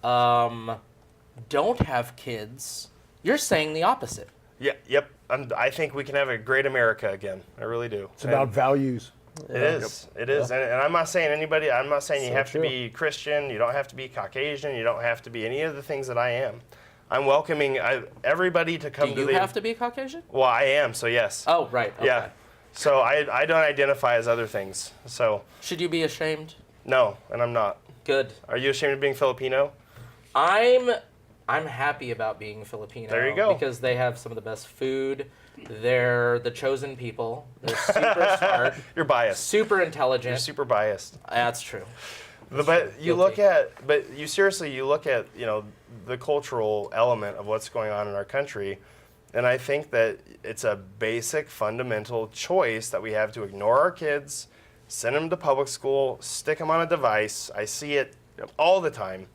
don't have kids. You're saying the opposite. Yeah, yep. I think we can have a great America again. I really do. It's about values. It is. It is. And I'm not saying you have to be Christian, you don't have to be Caucasian, you don't have to be any of the things that I am. I'm welcoming everybody to come to the... Do you have to be Caucasian? Well, I am, so yes. Oh, right. Okay. Yeah. So I don't identify as other things. So Should you be ashamed? no, and I'm not. Good. Are you ashamed of being Filipino? I'm happy about being Filipino. There you go. Because they have some of the best food. They're the chosen people. They're super smart. You're biased. Super intelligent. You're super biased. That's true. But you look at the cultural element of what's going on in our country, and I think that it's a basic fundamental choice that we have to ignore our kids, send them to public school, stick them on a device. I see it all the time.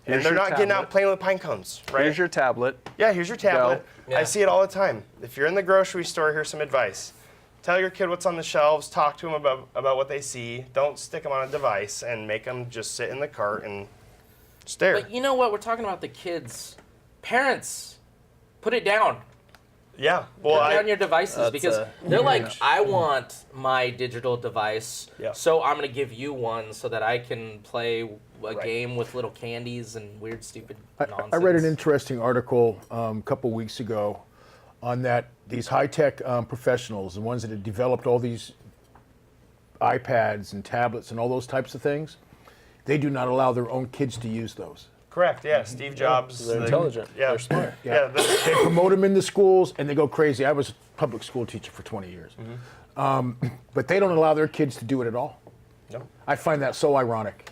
And Here's they're your not getting out tablet. playing with pine cones, right? Here's your tablet. Yeah, here's your tablet. Go. Yeah. I see it all the time. If you're in the grocery store, here's some advice. Tell your kid what's on the shelves. Talk to them about what they see. Don't stick them on a device and make them just sit in the cart and stare. But you know what? We're talking about the kids. Parents, put it down. Yeah. Put down your devices, That's because they're like, I want my digital device, Yeah. so I'm going to give you one so that I can play a Right. game with little candies and weird, stupid nonsense. I read an interesting article a couple weeks ago on these high-tech professionals, the ones that have developed all these iPads and tablets and all those types of things, they do not allow their own kids to use those. Correct. Yeah. Steve Jobs. They're intelligent. Yeah. They're smart. Yeah. They promote them in the schools, and they go crazy. I was a public school teacher for 20 years. But they don't allow their kids to do it at all. No. I find that so ironic.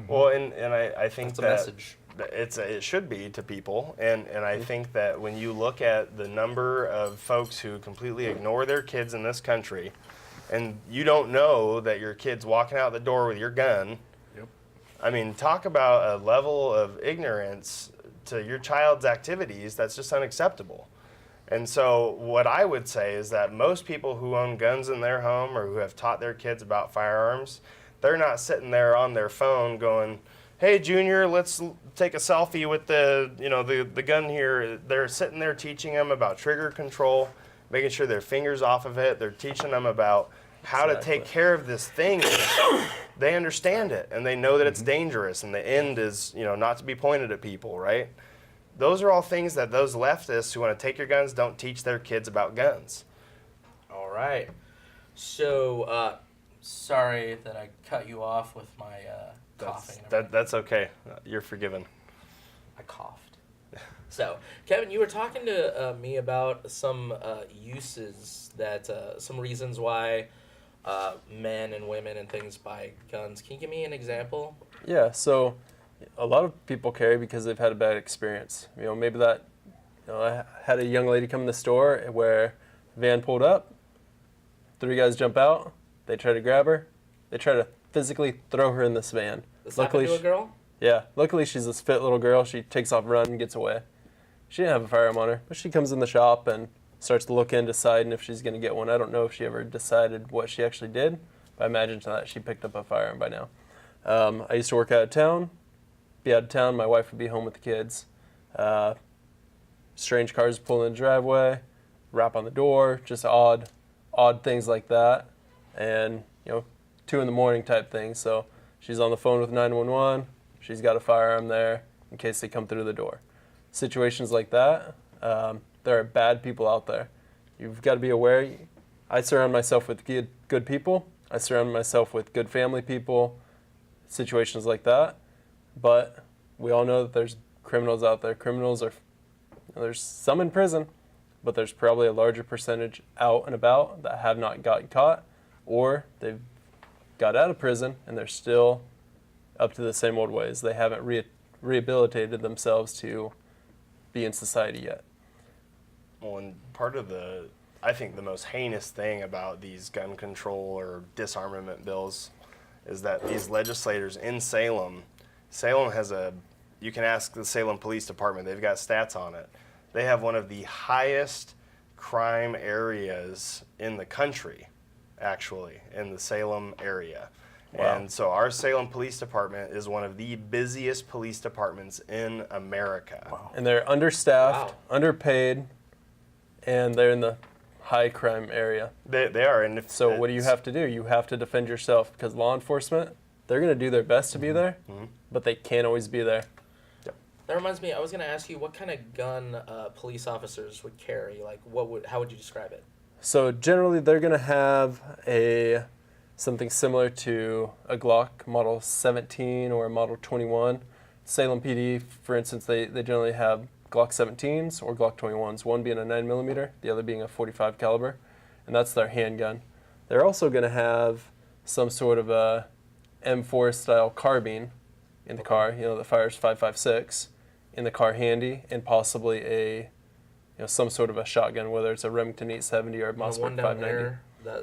Well, and I think It's a that message. it should be to people, and I think that when you look at the number of folks who completely ignore their kids in this country, and you don't know that your kid's walking out the door with your gun. Yep. I mean, talk about a level of ignorance to your child's activities that's just unacceptable. And so what I would say is that most people who own guns in their home or who have taught their kids about firearms, they're not sitting there on their phone going, hey, Junior, let's take a selfie with the gun here. They're sitting there teaching them about trigger control, making sure their fingers off of it. They're teaching them about how to take care of this thing. They understand it, and they know that it's dangerous, and the end is, not to be pointed at people, right? Those are all things that those leftists who want to take your guns don't teach their kids about guns. All right. So, sorry that I cut you off with my coughing. That's okay. You're forgiven. I coughed. So, Kevin, you were talking to me about some uses that, some reasons why men and women and things buy guns. Can you give me an example? Yeah, so, A lot of people carry because they've had a bad experience. Maybe that, I had a young lady come in the store where van pulled up, 3 guys jump out, they try to grab her, they try to physically throw her in this van. This happened to a girl? Yeah, luckily she's this fit little girl. She takes off running and gets away. She didn't have a firearm on her, but she comes in the shop and starts to look in, deciding if she's going to get one. I don't know if she ever decided what she actually did, but I imagine that she picked up a firearm by now. I used to work out of town. Be out of town, my wife would be home with the kids. Strange cars pull in the driveway, rap on the door, just odd things like that. And, 2 in the morning type thing. So she's on the phone with 911. She's got a firearm there in case they come through the door. Situations like that, there are bad people out there. You've got to be aware. I surround myself with good people. I surround myself with good family people, situations like that. But we all know that there's criminals out there. There's some in prison, but there's probably a larger percentage out and about that have not gotten caught, or they've got out of prison and they're still up to the same old ways. They haven't rehabilitated themselves to be in society yet. Well, and part of I think the most heinous thing about these gun control or disarmament bills is that these legislators in Salem has you can ask the Salem Police Department, they've got stats on it. They have one of the highest crime areas in the country, actually, in the Salem area. Wow. And so our Salem Police Department is one of the busiest police departments in America. Wow. And they're understaffed, underpaid, and they're in the high crime area. They are. And so what do you have to do? You have to defend yourself, because law enforcement, they're going to do their best to be there, but they can't always be there. That reminds me, I was going to ask you what kind of gun police officers would carry. Like, how would you describe it? So generally, they're going to have something similar to a Glock Model 17 or a Model 21. Salem PD, for instance, they generally have Glock 17s or Glock 21s, one being a 9mm, the other being a .45 caliber, and that's their handgun. They're also going to have some sort of a M4 style carbine in the car, that fires 5.56 in the car handy, and possibly some sort of a shotgun, whether it's a Remington 870 or a Mossberg 590.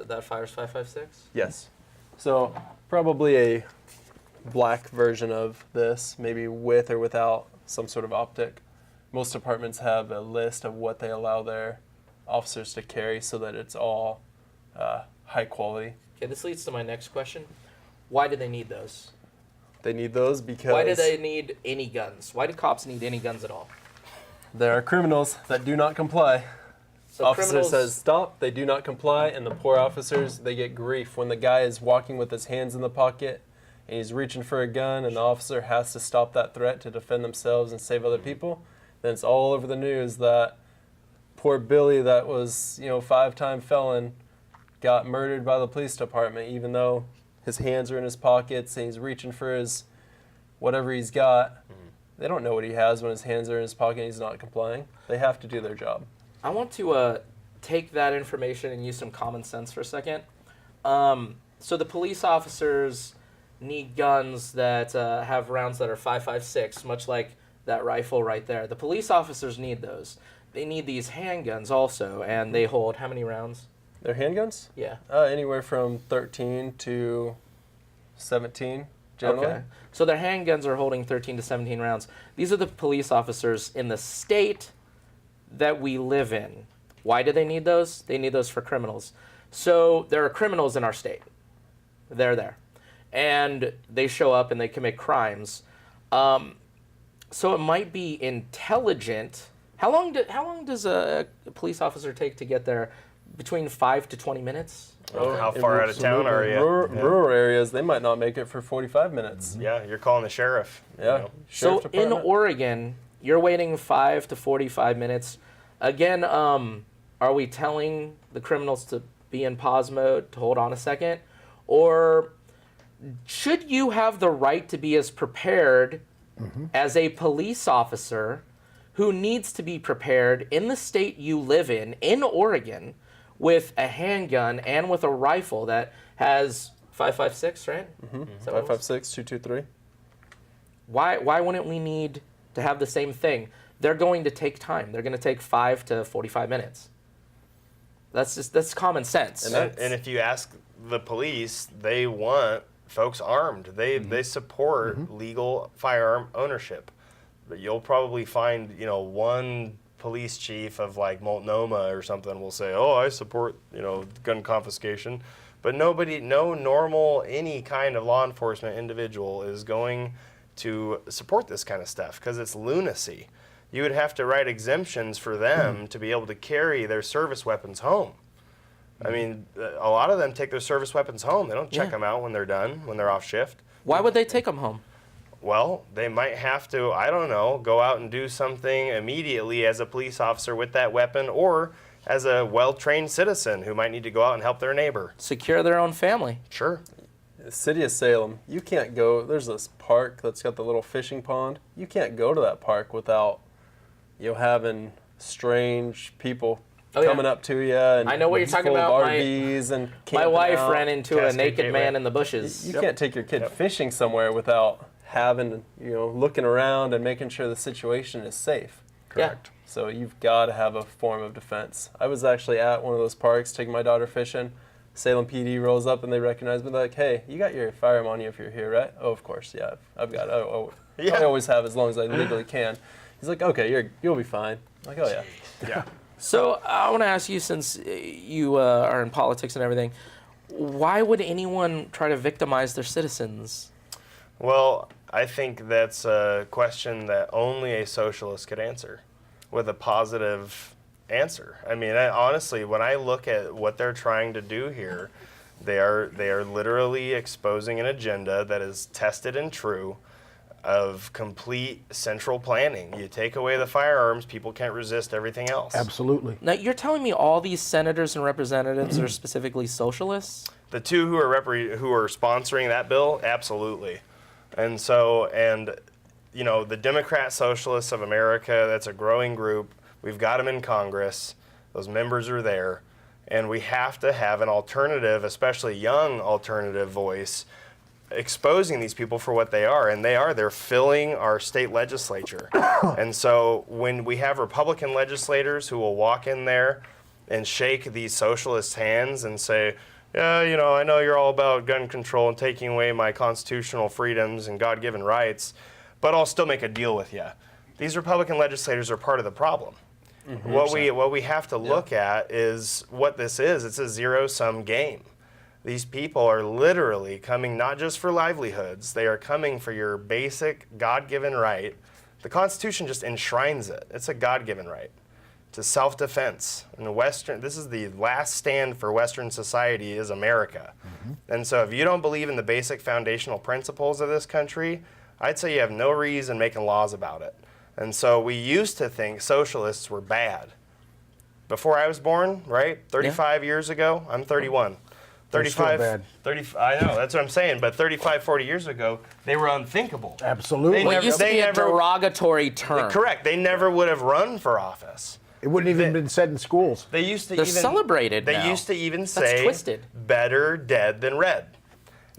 That fires 5.56? Yes. So probably a black version of this, maybe with or without some sort of optic. Most departments have a list of what they allow their officers to carry so that it's all high quality. Okay, this leads to my next question. Why do they need those? They need those because... Why do they need any guns? Why do cops need any guns at all? There are criminals that do not comply. So Officer says stop, they do not comply, and the poor officers, they get grief. When the guy is walking with his hands in the pocket and he's reaching for a gun and the officer has to stop that threat to defend themselves and save other people, then it's all over the news that poor Billy that was, 5-time felon got murdered by the police department, even though his hands are in his pockets and he's reaching for his whatever he's got. They don't know what he has when his hands are in his pocket and he's not complying. They have to do their job. I want to take that information and use some common sense for a second. So the police officers need guns that have rounds that are 5.56, much like that rifle right there. The police officers need those. They need these handguns also, and they hold how many rounds? Their handguns? Yeah. Anywhere from 13 to 17, generally. Okay. So their handguns are holding 13 to 17 rounds. These are the police officers in the state that we live in. Why do they need those? They need those for criminals. So there are criminals in our state. They're there. And they show up and they commit crimes. So it might be intelligent. How long does a police officer take to get there? Between 5 to 20 minutes? Oh, how far out of town are you? Rural areas, they might not make it for 45 minutes. Yeah, you're calling the sheriff. Yeah. So in Oregon, you're waiting 5 to 45 minutes. Again, are we telling the criminals to be in pause mode, to hold on a second? Or should you have the right to be as prepared as a police officer who needs to be prepared in the state you live in Oregon, with a handgun and with a rifle that has 5.56, right? 5.56, .223. Why wouldn't we need to have the same thing? They're going to take time. They're going to take 5 to 45 minutes. That's common sense. And if you ask the police, they want folks armed. They support legal firearm ownership. But you'll probably find, one police chief of like Multnomah or something will say, "Oh, I support, gun confiscation." But no normal, any kind of law enforcement individual is going to support this kind of stuff because it's lunacy. You would have to write exemptions for them to be able to carry their service weapons home. I mean, a lot of them take their service weapons home. They don't check them out when they're done, when they're off shift. Why would they take them home? Well, they might have to, I don't know, go out and do something immediately as a police officer with that weapon, or as a well-trained citizen who might need to go out and help their neighbor. Secure their own family. Sure. The city of Salem, you can't go, there's this park that's got the little fishing pond. You can't go to that park without having strange people coming up to you. And I know what you're talking full of about. RVs and My wife out. ran into a naked man in the bushes. You can't take your kid fishing somewhere without having, looking around and making sure the situation is safe. Correct. So you've got to have a form of defense. I was actually at one of those parks taking my daughter fishing. Salem PD rolls up and they recognize me. They're like, "Hey, you got your firearm on you if you're here, right?" "Oh, of course, yeah, I've got it. I always have as long as I legally can." He's like, "Okay, you'll be fine." I'm like, "Oh yeah." Yeah. So I want to ask you, since you are in politics and everything, why would anyone try to victimize their citizens? Well, I think that's a question that only a socialist could answer with a positive answer. I mean, honestly, when I look at what they're trying to do here, they are literally exposing an agenda that is tested and true of complete central planning. You take away the firearms, people can't resist everything else. Absolutely. Now, you're telling me all these senators and representatives are specifically socialists? The two who are sponsoring that bill, absolutely. And so, the Democrat Socialists of America, that's a growing group. We've got them in Congress. Those members are there. And we have to have an alternative, especially young alternative voice, exposing these people for what they are. And they're filling our state legislature. And so when we have Republican legislators who will walk in there and shake these socialists' hands and say, "Yeah, I know you're all about gun control and taking away my constitutional freedoms and God-given rights, but I'll still make a deal with you." These Republican legislators are part of the problem. What we have to look at is what this is. It's a zero-sum game. These people are literally coming not just for livelihoods, they are coming for your basic God-given right. The Constitution just enshrines it. It's a God-given right to self-defense. This is the last stand for Western society is America. And so if you don't believe in the basic foundational principles of this country, I'd say you have no reason making laws about it. And so we used to think socialists were bad. Before I was born, right? 35 years ago, I'm 31. 35, bad. 30, I know, that's what I'm saying, but 35, 40 years ago, they were unthinkable. Absolutely. Well, it used to be a derogatory term. Correct. They never would have run for office. It wouldn't even been said in schools. They used to They're celebrated They now. used to even That's say, twisted. "Better dead than red."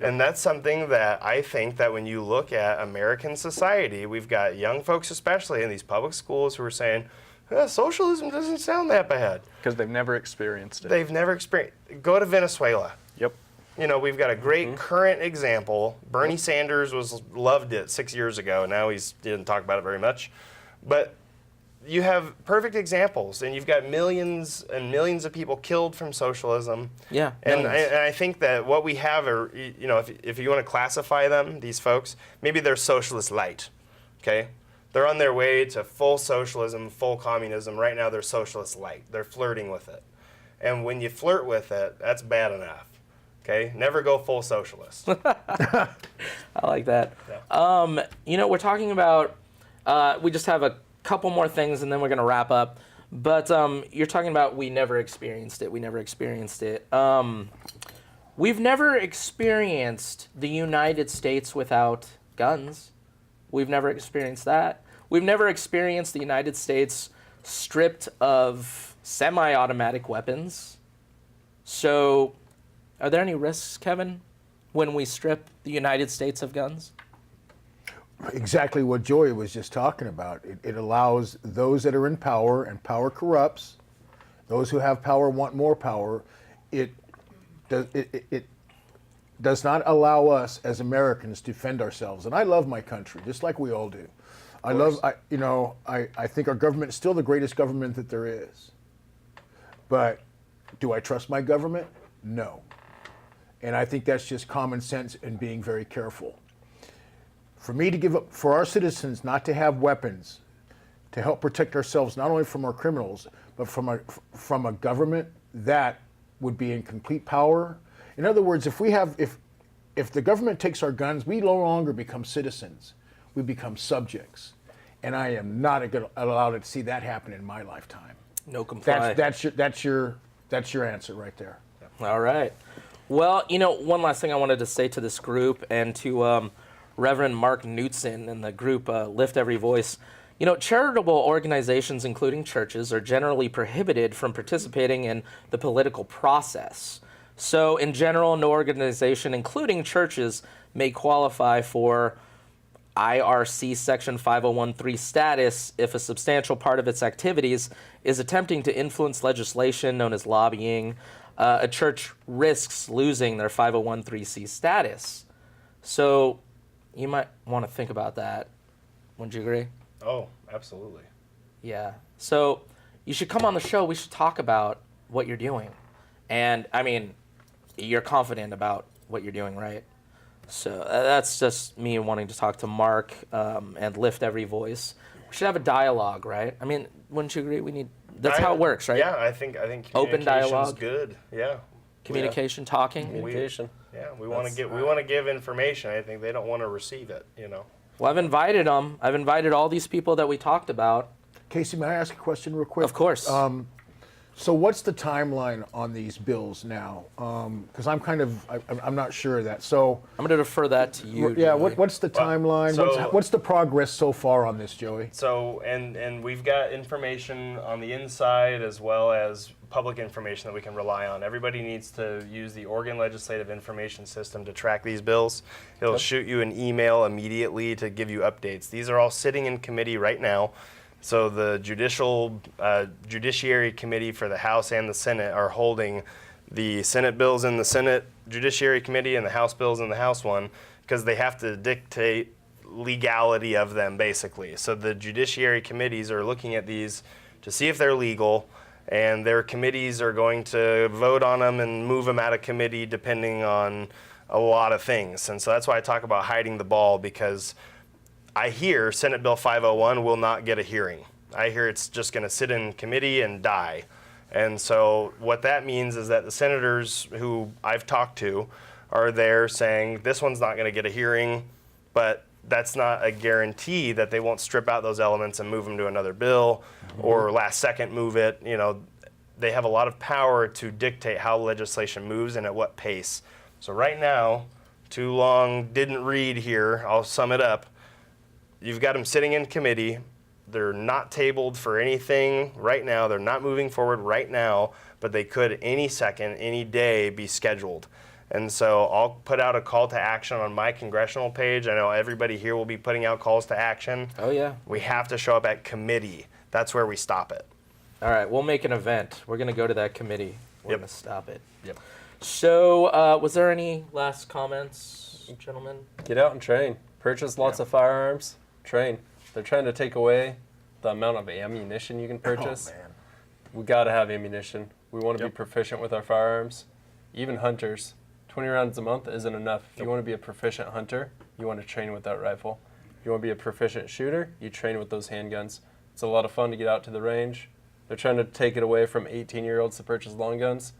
And that's something that I think that when you look at American society, we've got young folks, especially in these public schools, who are saying, socialism doesn't sound that bad. Because they've never experienced it. They've never experienced. Go to Venezuela. Yep. We've got a great current example. Bernie Sanders loved it 6 years ago. Now he didn't talk about it very much. But you have perfect examples, and you've got millions and millions of people killed from socialism. Yeah, And millions. I think that what we have are, if you want to classify them, these folks, maybe they're socialist light, okay? They're on their way to full socialism, full communism. Right now they're socialist light. They're flirting with it. And when you flirt with it, that's bad enough, okay? Never go full socialist. I like that. Yeah. We're talking about, we just have a couple more things and then we're going to wrap up. But you're talking about we never experienced it. We've never experienced the United States without guns. We've never experienced that. We've never experienced the United States stripped of semi-automatic weapons. So are there any risks, Kevin, when we strip the United States of guns? exactly what Joey was just talking about. It allows those that are in power, and power corrupts. Those who have power want more power. It does not allow us as Americans to defend ourselves. And I love my country, just like we all do. I think our government is still the greatest government that there is. But do I trust my government? No. And I think that's just common sense and being very careful. For me to give up, for our citizens not to have weapons to help protect ourselves, not only from our criminals, but from a government that would be in complete power. In other words, if the government takes our guns, we no longer become citizens. We become subjects. And I am not allowed to see that happen in my lifetime. No comply. That's your answer right there. All right. Well, one last thing I wanted to say to this group and to Reverend Mark Knutson and the group Lift Every Voice. Charitable organizations, including churches, are generally prohibited from participating in the political process. So, in general, no organization, including churches, may qualify for IRC Section 5013 status if a substantial part of its activities is attempting to influence legislation known as lobbying. A church risks losing their 5013C status. So, you might want to think about that. Wouldn't you agree? Oh, absolutely. Yeah. So you should come on the show. We should talk about what you're doing. And, you're confident about what you're doing, right? So that's just me wanting to talk to Mark and Lift Every Voice. We should have a dialogue, right? Wouldn't you agree? That's how it works, right? Yeah, I think open dialogue, good. Yeah. Communication, talking. Communication. We want to give information. I think they don't want to receive it, Well, I've invited them. I've invited all these people that we talked about. Casey, may I ask a question real quick? Of course. So what's the timeline on these bills now? Because I'm not sure of that. So I'm going to defer that to you. Yeah, Joey. what's the timeline? What's the progress so far on this, Joey? So, and we've got information on the inside as well as public information that we can rely on. Everybody needs to use the Oregon Legislative Information System to track these bills. It'll shoot you an email immediately to give you updates. These are all sitting in committee right now. So the Judiciary Committee for the House and the Senate are holding the Senate bills in the Senate Judiciary Committee and the House bills in the House one because they have to dictate legality of them, basically. So the Judiciary Committees are looking at these to see if they're legal, and their committees are going to vote on them and move them out of committee depending on a lot of things. And so that's why I talk about hiding the ball, because I hear Senate Bill 501 will not get a hearing. I hear it's just going to sit in committee and die. And so what that means is that the senators who I've talked to are there saying this one's not going to get a hearing, but that's not a guarantee that they won't strip out those elements and move them to another bill or last second move it. They have a lot of power to dictate how legislation moves and at what pace. So right now, too long, didn't read here, I'll sum it up. You've got them sitting in committee. They're not tabled for anything right now. They're not moving forward right now, but they could any second, any day be scheduled. And so I'll put out a call to action on my congressional page. I know everybody here will be putting out calls to action. Oh, yeah. We have to show up at committee. That's where we stop it. All right, we'll make an event. We're going to go to that committee. We're going to stop it. Yep. So was there any last comments, gentlemen? Get out and train. Purchase lots of firearms. Train. They're trying to take away the amount of ammunition you can purchase. Oh, man. We got to have ammunition. We want to be proficient with our firearms. Even hunters, 20 rounds a month isn't enough. If you want to be a proficient hunter, you want to train with that rifle. If you want to be a proficient shooter, you train with those handguns. It's a lot of fun to get out to the range. They're trying to take it away from 18-year-olds to purchase long guns.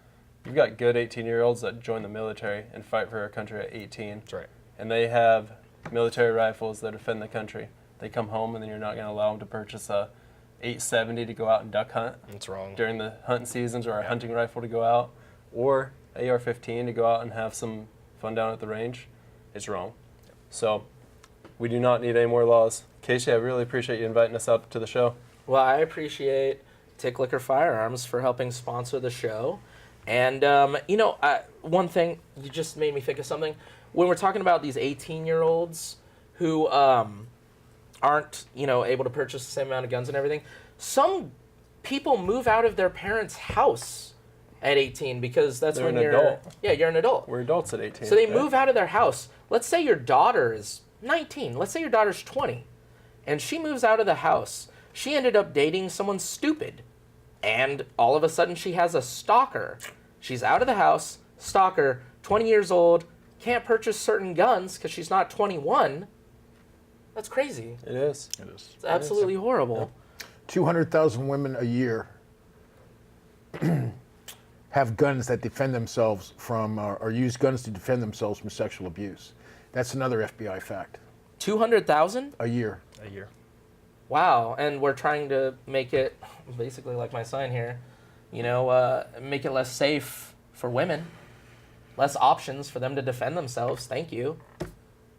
You've got good 18-year-olds that join the military and fight for our country at 18. That's right. And they have military rifles that defend the country. They come home and then you're not going to allow them to purchase a 870 to go out and duck hunt. That's wrong. During the hunting seasons, or a hunting rifle to go out, or AR-15 to go out and have some fun down at the range. It's wrong. So we do not need any more laws. Casey, I really appreciate you inviting us out to the show. Well, I appreciate Tick Liquor Firearms for helping sponsor the show. And, one thing, you just made me think of something. When we're talking about these 18-year-olds who aren't, able to purchase the same amount of guns and everything. Some people move out of their parents' house at 18 because that's They're when an you're adult. Yeah, you're an adult. We're adults at 18. So they move out of their house. Let's say your daughter is 19. Let's say your daughter's 20. And she moves out of the house. She ended up dating someone stupid. And all of a sudden she has a stalker. She's out of the house, stalker, 20 years old, can't purchase certain guns because she's not 21. That's crazy. It is. It's absolutely horrible. 200,000 women a year have guns that defend themselves from, or use guns to defend themselves from sexual abuse. That's another FBI fact. 200,000? A year. A year. Wow. And we're trying to make it, basically like my sign here, make it less safe for women. Less options for them to defend themselves. Thank you.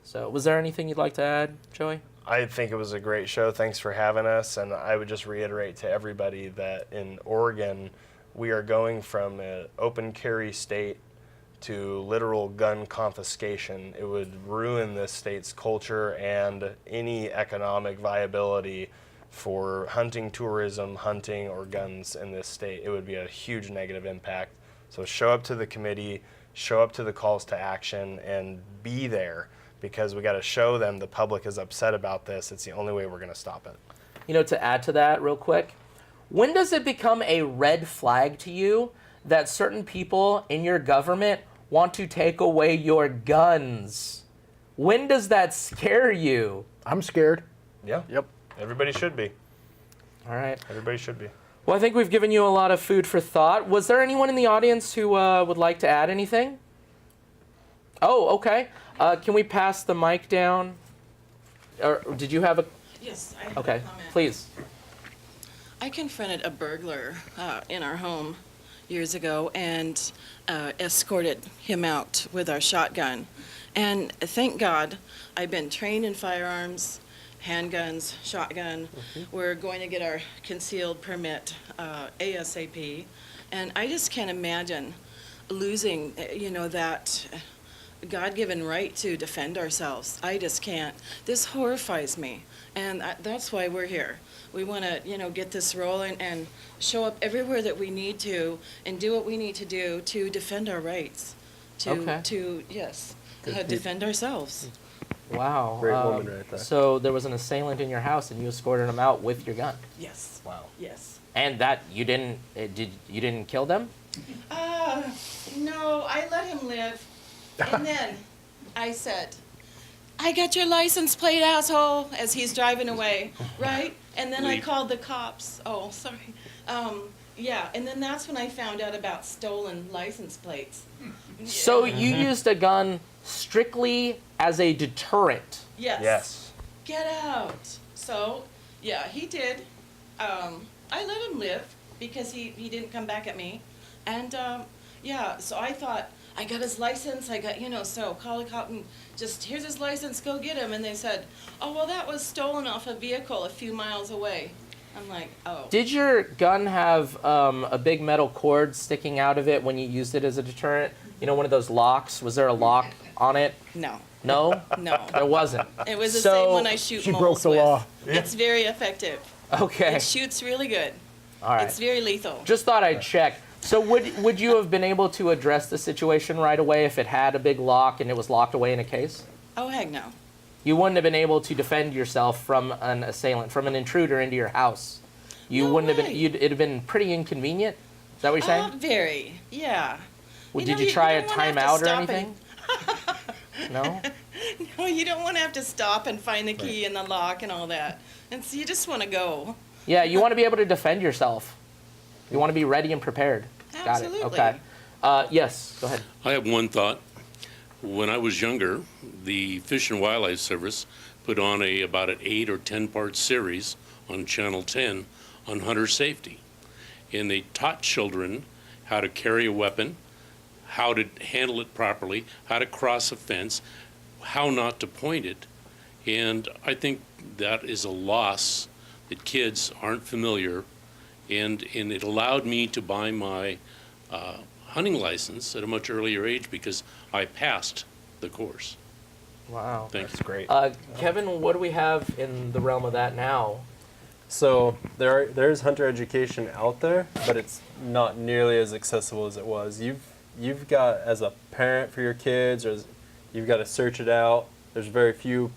So was there anything you'd like to add, Joey? I think it was a great show. Thanks for having us. And I would just reiterate to everybody that in Oregon, we are going from an open carry state to literal gun confiscation. It would ruin this state's culture and any economic viability for hunting, tourism, hunting, or guns in this state. It would be a huge negative impact. So show up to the committee, show up to the calls to action, and be there, because we got to show them the public is upset about this. It's the only way we're going to stop it. To add to that real quick, when does it become a red flag to you that certain people in your government want to take away your guns? When does that scare you? I'm scared. Yeah. Yep. Everybody should be. All right. Everybody should be. Well, I think we've given you a lot of food for thought. Was there anyone in the audience who would like to add anything? Oh, okay. Can we pass the mic down? Or did you have a... Yes, I have Okay, a comment. please. I confronted a burglar in our home years ago and escorted him out with our shotgun. And thank God, I've been trained in firearms, handguns, shotgun. We're going to get our concealed permit ASAP. And I just can't imagine losing, that God-given right to defend ourselves. I just can't. This horrifies me. And that's why we're here. We want to, get this rolling and show up everywhere that we need to and do what we need to do to defend our rights. Defend ourselves. Wow. Great woman right there. So there was an assailant in your house and you escorted him out with your gun. Yes. Wow. Yes. And that you didn't kill them? No, I let him live. And then I said, I got your license plate, asshole, as he's driving away, right? And then I called the cops. Oh, sorry. And then that's when I found out about stolen license plates. So you used a gun strictly as a deterrent. Yes. Yes. Get out. So, yeah, he did. I let him live because he didn't come back at me. And, so I thought, I got his license, so call a cop and just, here's his license, go get him. And they said, oh, well, that was stolen off a vehicle a few miles away. I'm like, oh. Did your gun have a big metal cord sticking out of it when you used it as a deterrent? One of those locks? Was there a lock on it? No. No? No. There wasn't. It was the So- same one I shoot She moles broke the with. law. It's very effective. Okay. It shoots really good. All right. It's very lethal. Just thought I'd check. So would you have been able to address the situation right away if it had a big lock and it was locked away in a case? Oh, heck no. You wouldn't have been able to defend yourself from an assailant, from an intruder into your house. You No wouldn't have way. been. It'd have been pretty inconvenient. Is that what you're saying? Very, yeah. Well, You did know, you try a don't wanna have to timeout or stop anything? No. No, you don't want to have to stop and find the key and the lock and all that. And so you just want to go. Yeah, you want to be able to defend yourself. You want to be ready and prepared. Absolutely. Got it. Okay. Yes. Go ahead. I have one thought. When I was younger, the Fish and Wildlife Service put on about an 8 or 10 part series on Channel 10 on hunter safety. And they taught children how to carry a weapon, how to handle it properly, how to cross a fence, how not to point it. And I think that is a loss that kids aren't familiar. And it allowed me to buy my hunting license at a much earlier age because I passed the course. Wow. That's great. Kevin, what do we have in the realm of that now? So there's hunter education out there, but it's not nearly as accessible as it was. You've got, as a parent for your kids, you've got to search it out. There's very few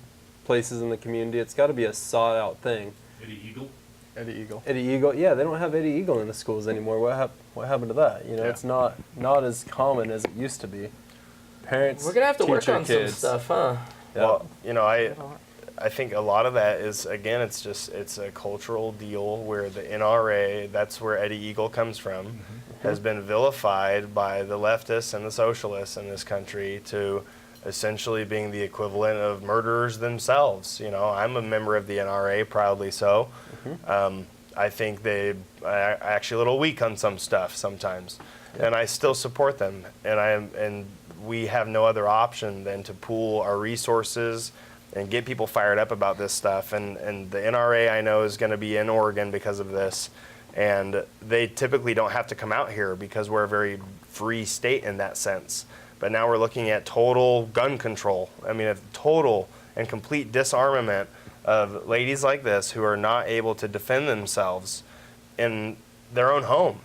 places in the community. It's got to be a sought out thing. Eddie Eagle? Eddie Eagle. Yeah, they don't have Eddie Eagle in the schools anymore. What happened to that? You know, it's not as common as it used to be. Parents, We're gonna have to teach work their on kids. some stuff, huh? Yeah. Well, you know, I think a lot of that is, again, it's a cultural deal where the NRA, that's where Eddie Eagle comes from, has been vilified by the leftists and the socialists in this country to essentially being the equivalent of murderers themselves. You know, I'm a member of the NRA, proudly so. I think they are actually a little weak on some stuff sometimes, and I still support them. And we have no other option than to pool our resources and get people fired up about this stuff. And the NRA, I know, is going to be in Oregon because of this. And they typically don't have to come out here because we're a very free state in that sense. But now we're looking at total gun control. I mean, a total and complete disarmament of ladies like this who are not able to defend themselves in their own home.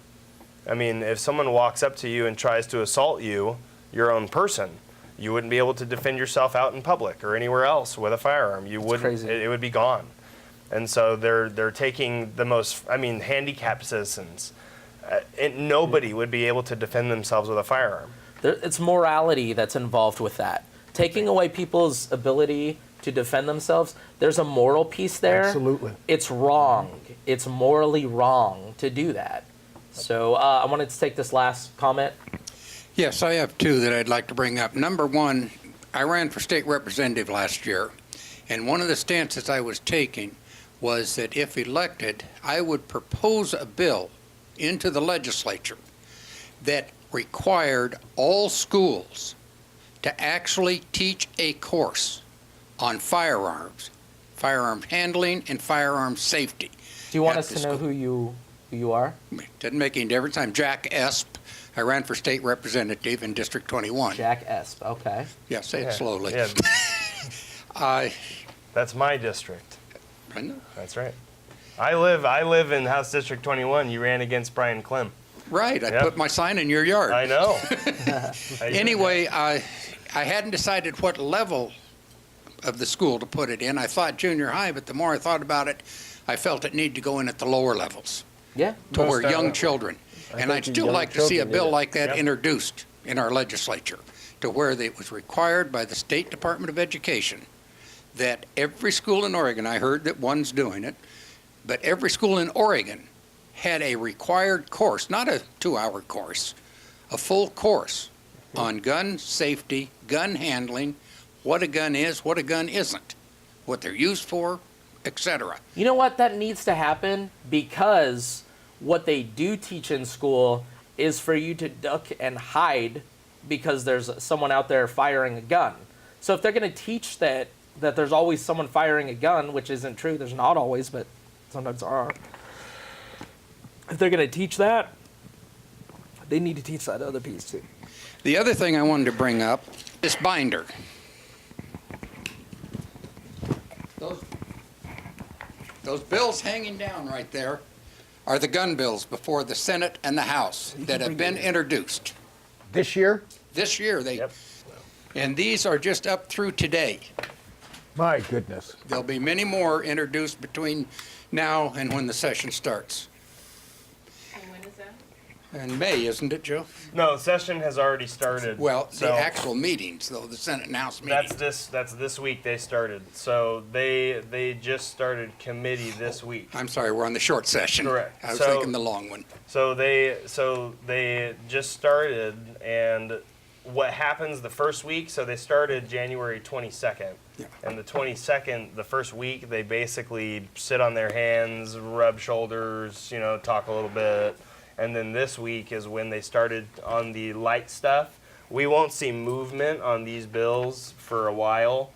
I mean, if someone walks up to you and tries to assault you, your own person, you wouldn't be able to defend yourself out in public or anywhere else with a firearm. You wouldn't. crazy. It would be gone. And so they're taking the most, handicapped citizens. And nobody would be able to defend themselves with a firearm. It's morality that's involved with that. Taking away people's ability to defend themselves, there's a moral piece there. Absolutely. It's wrong. It's morally wrong to do that. So I wanted to take this last comment. Yes, I have two that I'd like to bring up. Number one, I ran for state representative last year, and one of the stances I was taking was that if elected, I would propose a bill into the legislature that required all schools to actually teach a course on firearms handling, and firearms safety. Do you want at us the to know school. who you are? Doesn't make any difference. I'm Jack Esp. I ran for state representative in District 21. Jack Esp. Okay. Yeah, say it slowly. Yeah, I that's my district. know. That's right. I live in House District 21. You ran against Brian Clem. Right, I Yep. put my sign in your yard. I know. Anyway, I hadn't decided what level of the school to put it in. I thought junior high, but the more I thought about it, I felt it needed to go in at the lower levels Yeah. to where start young with- children. And think I'd still young like to see a children bill need it. like that Yep. introduced in our legislature, to where it was required by the State Department of Education that every school in Oregon, I heard that one's doing it, but every school in Oregon had a required course, not a 2-hour course, a full course on gun safety, gun handling, what a gun is, what a gun isn't, what they're used for, etc. You know what? That needs to happen, because what they do teach in school is for you to duck and hide because there's someone out there firing a gun. So if they're going to teach that there's always someone firing a gun, which isn't true, there's not always, but sometimes there are. If they're going to teach that, they need to teach that other piece too. The other thing I wanted to bring up, this binder. Those bills hanging down right there are the gun bills before the Senate and the House that have been introduced. This year? This year, Yep. and these are just up through today. My goodness. There'll be many more introduced between now and when the session starts. And when is that? In May, isn't it, Joe? No, session has already started. Well, so the actual meetings, though, the Senate and House meetings. that's this week they started. So they just started committee this week. I'm sorry, we're on the short session. Correct. I was So- thinking the long one. So they just started, and what happens the first week? So they started January 22nd, Yeah. and the 22nd, the first week, they basically sit on their hands, rub shoulders, talk a little bit, and then this week is when they started on the light stuff. We won't see movement on these bills for a while,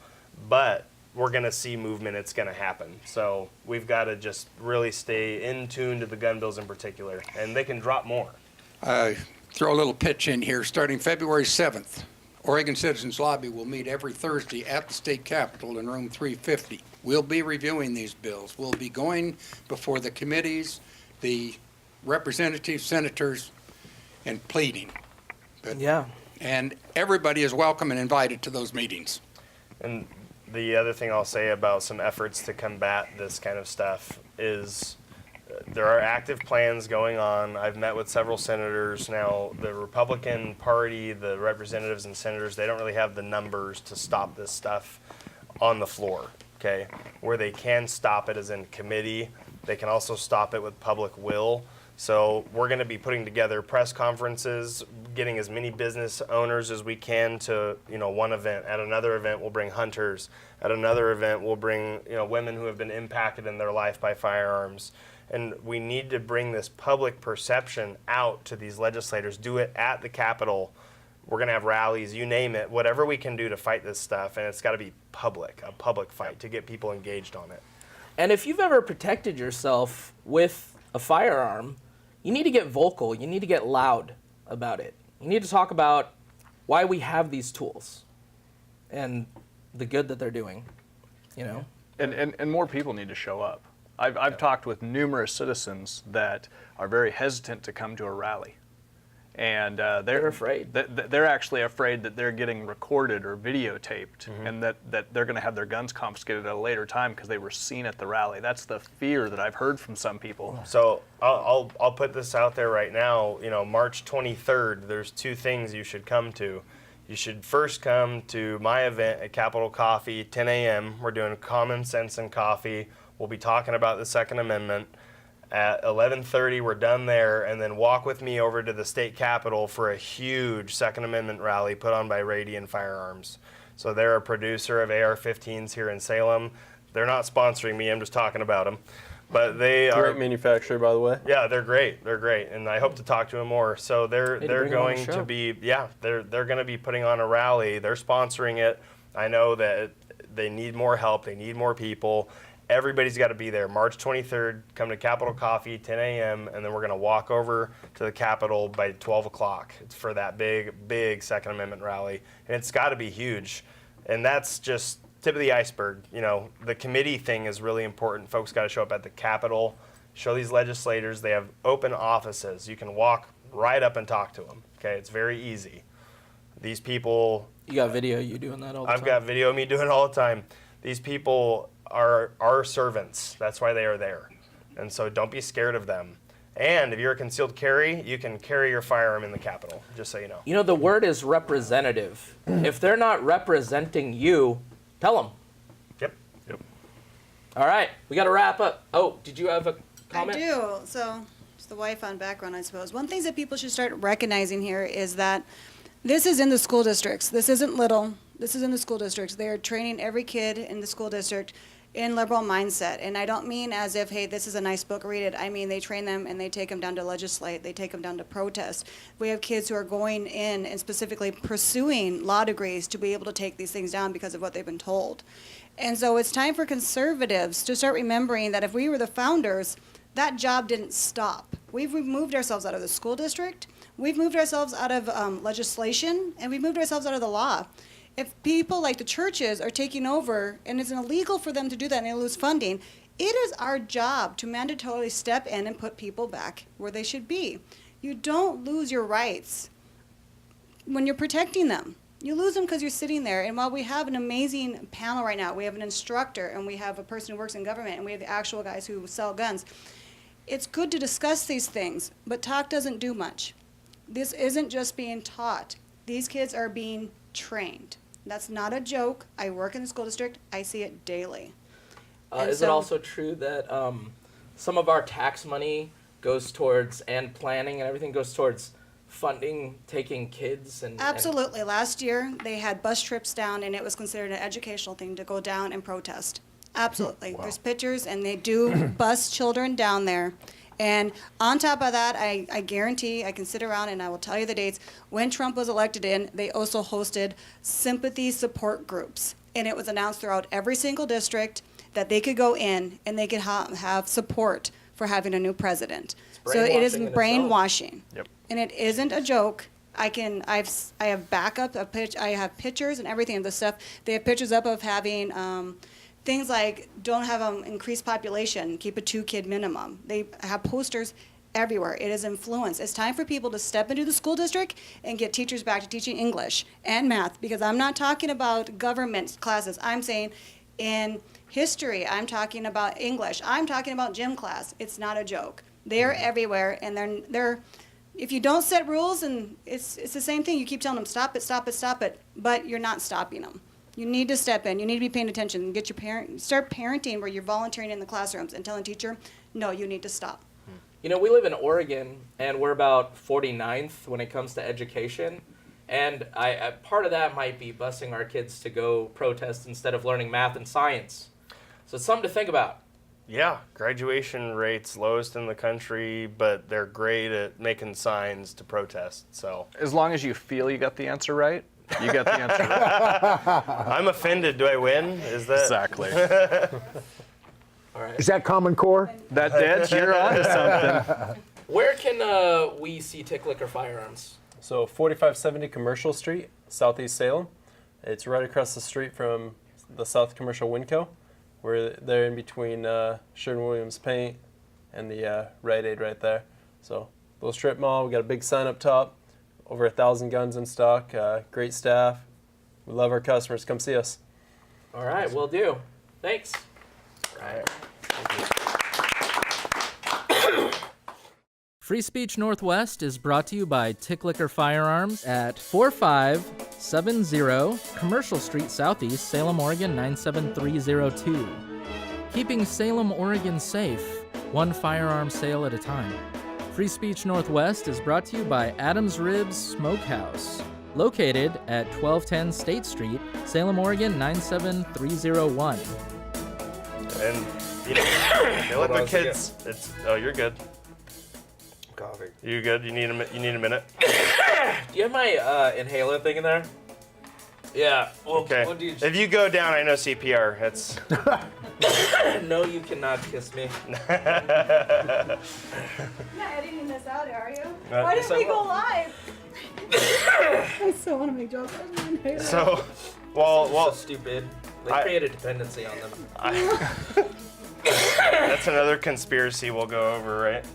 but we're going to see movement. It's going to happen. So we've got to just really stay in tune to the gun bills in particular, and they can drop more. Throw a little pitch in here. Starting February 7th, Oregon Citizens Lobby will meet every Thursday at the state capitol in room 350. We'll be reviewing these bills. We'll be going before the committees, the representatives, senators, and pleading. Yeah. And everybody is welcome and invited to those meetings. And the other thing I'll say about some efforts to combat this kind of stuff is there are active plans going on. I've met with several senators now. The Republican Party, the representatives and senators, they don't really have the numbers to stop this stuff on the floor, okay? Where they can stop it is in committee. They can also stop it with public will. So we're going to be putting together press conferences, getting as many business owners as we can to, one event. At another event, we'll bring hunters. At another event, we'll bring, women who have been impacted in their life by firearms. And we need to bring this public perception out to these legislators. Do it at the Capitol. We're going to have rallies, you name it, whatever we can do to fight this stuff. And it's got to be public, a public fight to get people engaged on it. And if you've ever protected yourself with a firearm, you need to get vocal. You need to get loud about it. You need to talk about why we have these tools and the good that they're doing, And more people need to show up. I've talked with numerous citizens that are very hesitant to come to a rally. And they're afraid. They're actually afraid that they're getting recorded or videotaped, and that they're going to have their guns confiscated at a later time because they were seen at the rally. That's the fear that I've heard from some people. So I'll put this out there right now. March 23rd, there's two things you should come to. You should first come to my event at Capitol Coffee, 10 a.m. We're doing Common Sense and Coffee. We'll be talking about the Second Amendment. At 11:30, we're done there, and then walk with me over to the state capitol for a huge Second Amendment rally put on by Radian Firearms. So they're a producer of AR-15s here in Salem. They're not sponsoring me, I'm just talking about them. But they are... Great manufacturer, by the way. Yeah, they're great. They're great, and I hope to talk to them more. So they're going to be... Yeah, they're going to be putting on a rally. They're sponsoring it. I know that they need more help. They need more people. Everybody's got to be there. March 23rd, come to Capitol Coffee, 10 a.m., and then we're going to walk over to the Capitol by 12 o'clock. It's for that big Second Amendment rally, and it's got to be huge. And that's just tip of the iceberg. The committee thing is really important. Folks got to show up at the Capitol, show these legislators. They have open offices. You can walk right up and talk to them. Okay, it's very easy. These people... You got video you doing that all the time? I've got video of me doing it all the time. These people are our servants. That's why they are there. And so don't be scared of them. And if you're a concealed carry, you can carry your firearm in the Capitol, just so you know. The word is representative. If they're not representing you, tell them. Yep. All right, we got to wrap up. Oh, did you have a comment? I do. So it's the wife on background, I suppose. One thing that people should start recognizing here is that this is in the school districts. This isn't little. This is in the school districts. They are training every kid in the school district in liberal mindset. And I don't mean as if, hey, this is a nice book, read it. I mean, they train them and they take them down to legislate. They take them down to protest. We have kids who are going in and specifically pursuing law degrees to be able to take these things down because of what they've been told. And so it's time for conservatives to start remembering that if we were the founders, that job didn't stop. We've moved ourselves out of the school district. We've moved ourselves out of legislation, and we've moved ourselves out of the law. If people like the churches are taking over and it's illegal for them to do that and they lose funding, it is our job to mandatorily step in and put people back where they should be. You don't lose your rights when you're protecting them. You lose them because you're sitting there. And while we have an amazing panel right now, we have an instructor and we have a person who works in government and we have the actual guys who sell guns, it's good to discuss these things, but talk doesn't do much. This isn't just being taught. These kids are being trained. That's not a joke. I work in the school district. I see it daily. Is it also true that some of our tax money goes towards, and planning and everything goes towards funding taking kids? Absolutely. Last year, they had bus trips down, and it was considered an educational thing to go down and protest. Absolutely. Wow. There's pictures, and they do bus children down there. And on top of that, I guarantee, I can sit around and I will tell you the dates. When Trump was elected in, they also hosted sympathy support groups. And it was announced throughout every single district that they could go in and they could have support for having a new president. So it is brainwashing. Yep. And it isn't a joke. I have backup of I have pictures and everything of this stuff. They have pictures up of having things like don't have increased population, keep a 2-kid minimum. They have posters everywhere. It is influence. It's time for people to step into the school district and get teachers back to teaching English and math, because I'm not talking about government classes. I'm saying in history, I'm talking about English. I'm talking about gym class. It's not a joke. They're everywhere, and they're if you don't set rules, and it's the same thing. You keep telling them, stop it, stop it, stop it, but you're not stopping them. You need to step in. You need to be paying attention and get your start parenting where you're volunteering in the classrooms and telling teacher, no, you need to stop. You know, we live in Oregon, and we're about 49th when it comes to education. And part of that might be busing our kids to go protest instead of learning math and science. So it's something to think about. Yeah, graduation rates lowest in the country, but they're great at making signs to protest. So As long as you feel you got the answer right, you got the answer right. I'm offended. Do I win? Is that Exactly. All right. Is that Common Core? That's you're on to something. Where can we see Tick Liquor Firearms? So 4570 Commercial Street, Southeast Salem. It's right across the street from the South Commercial Winco. They're in between Sherwin-Williams Paint and the Rite Aid right there. So little strip mall. We got a big sign up top. Over 1,000 guns in stock. Great staff. We love our customers. Come see us. All right, will do. Thanks. All right. Free Speech Northwest is brought to you by Tick Liquor Firearms at 4570 Commercial Street Southeast, Salem, Oregon 97302. Keeping Salem, Oregon safe, one firearm sale at a time. Free Speech Northwest is brought to you by Adams Ribs Smokehouse, located at 1210 State Street, Salem, Oregon 97301. And you know, let the kids. You're good. Coffee. You good? You need a minute? Do you have my inhaler thing in there? Yeah. Well, Okay. What do you If you go down, I know CPR. It's. No, you cannot kiss me. You're not editing this out, are you? Why didn't we go live? I still want to make jokes. So, well, Stupid. They created dependency on them. that's another conspiracy we'll go over, right?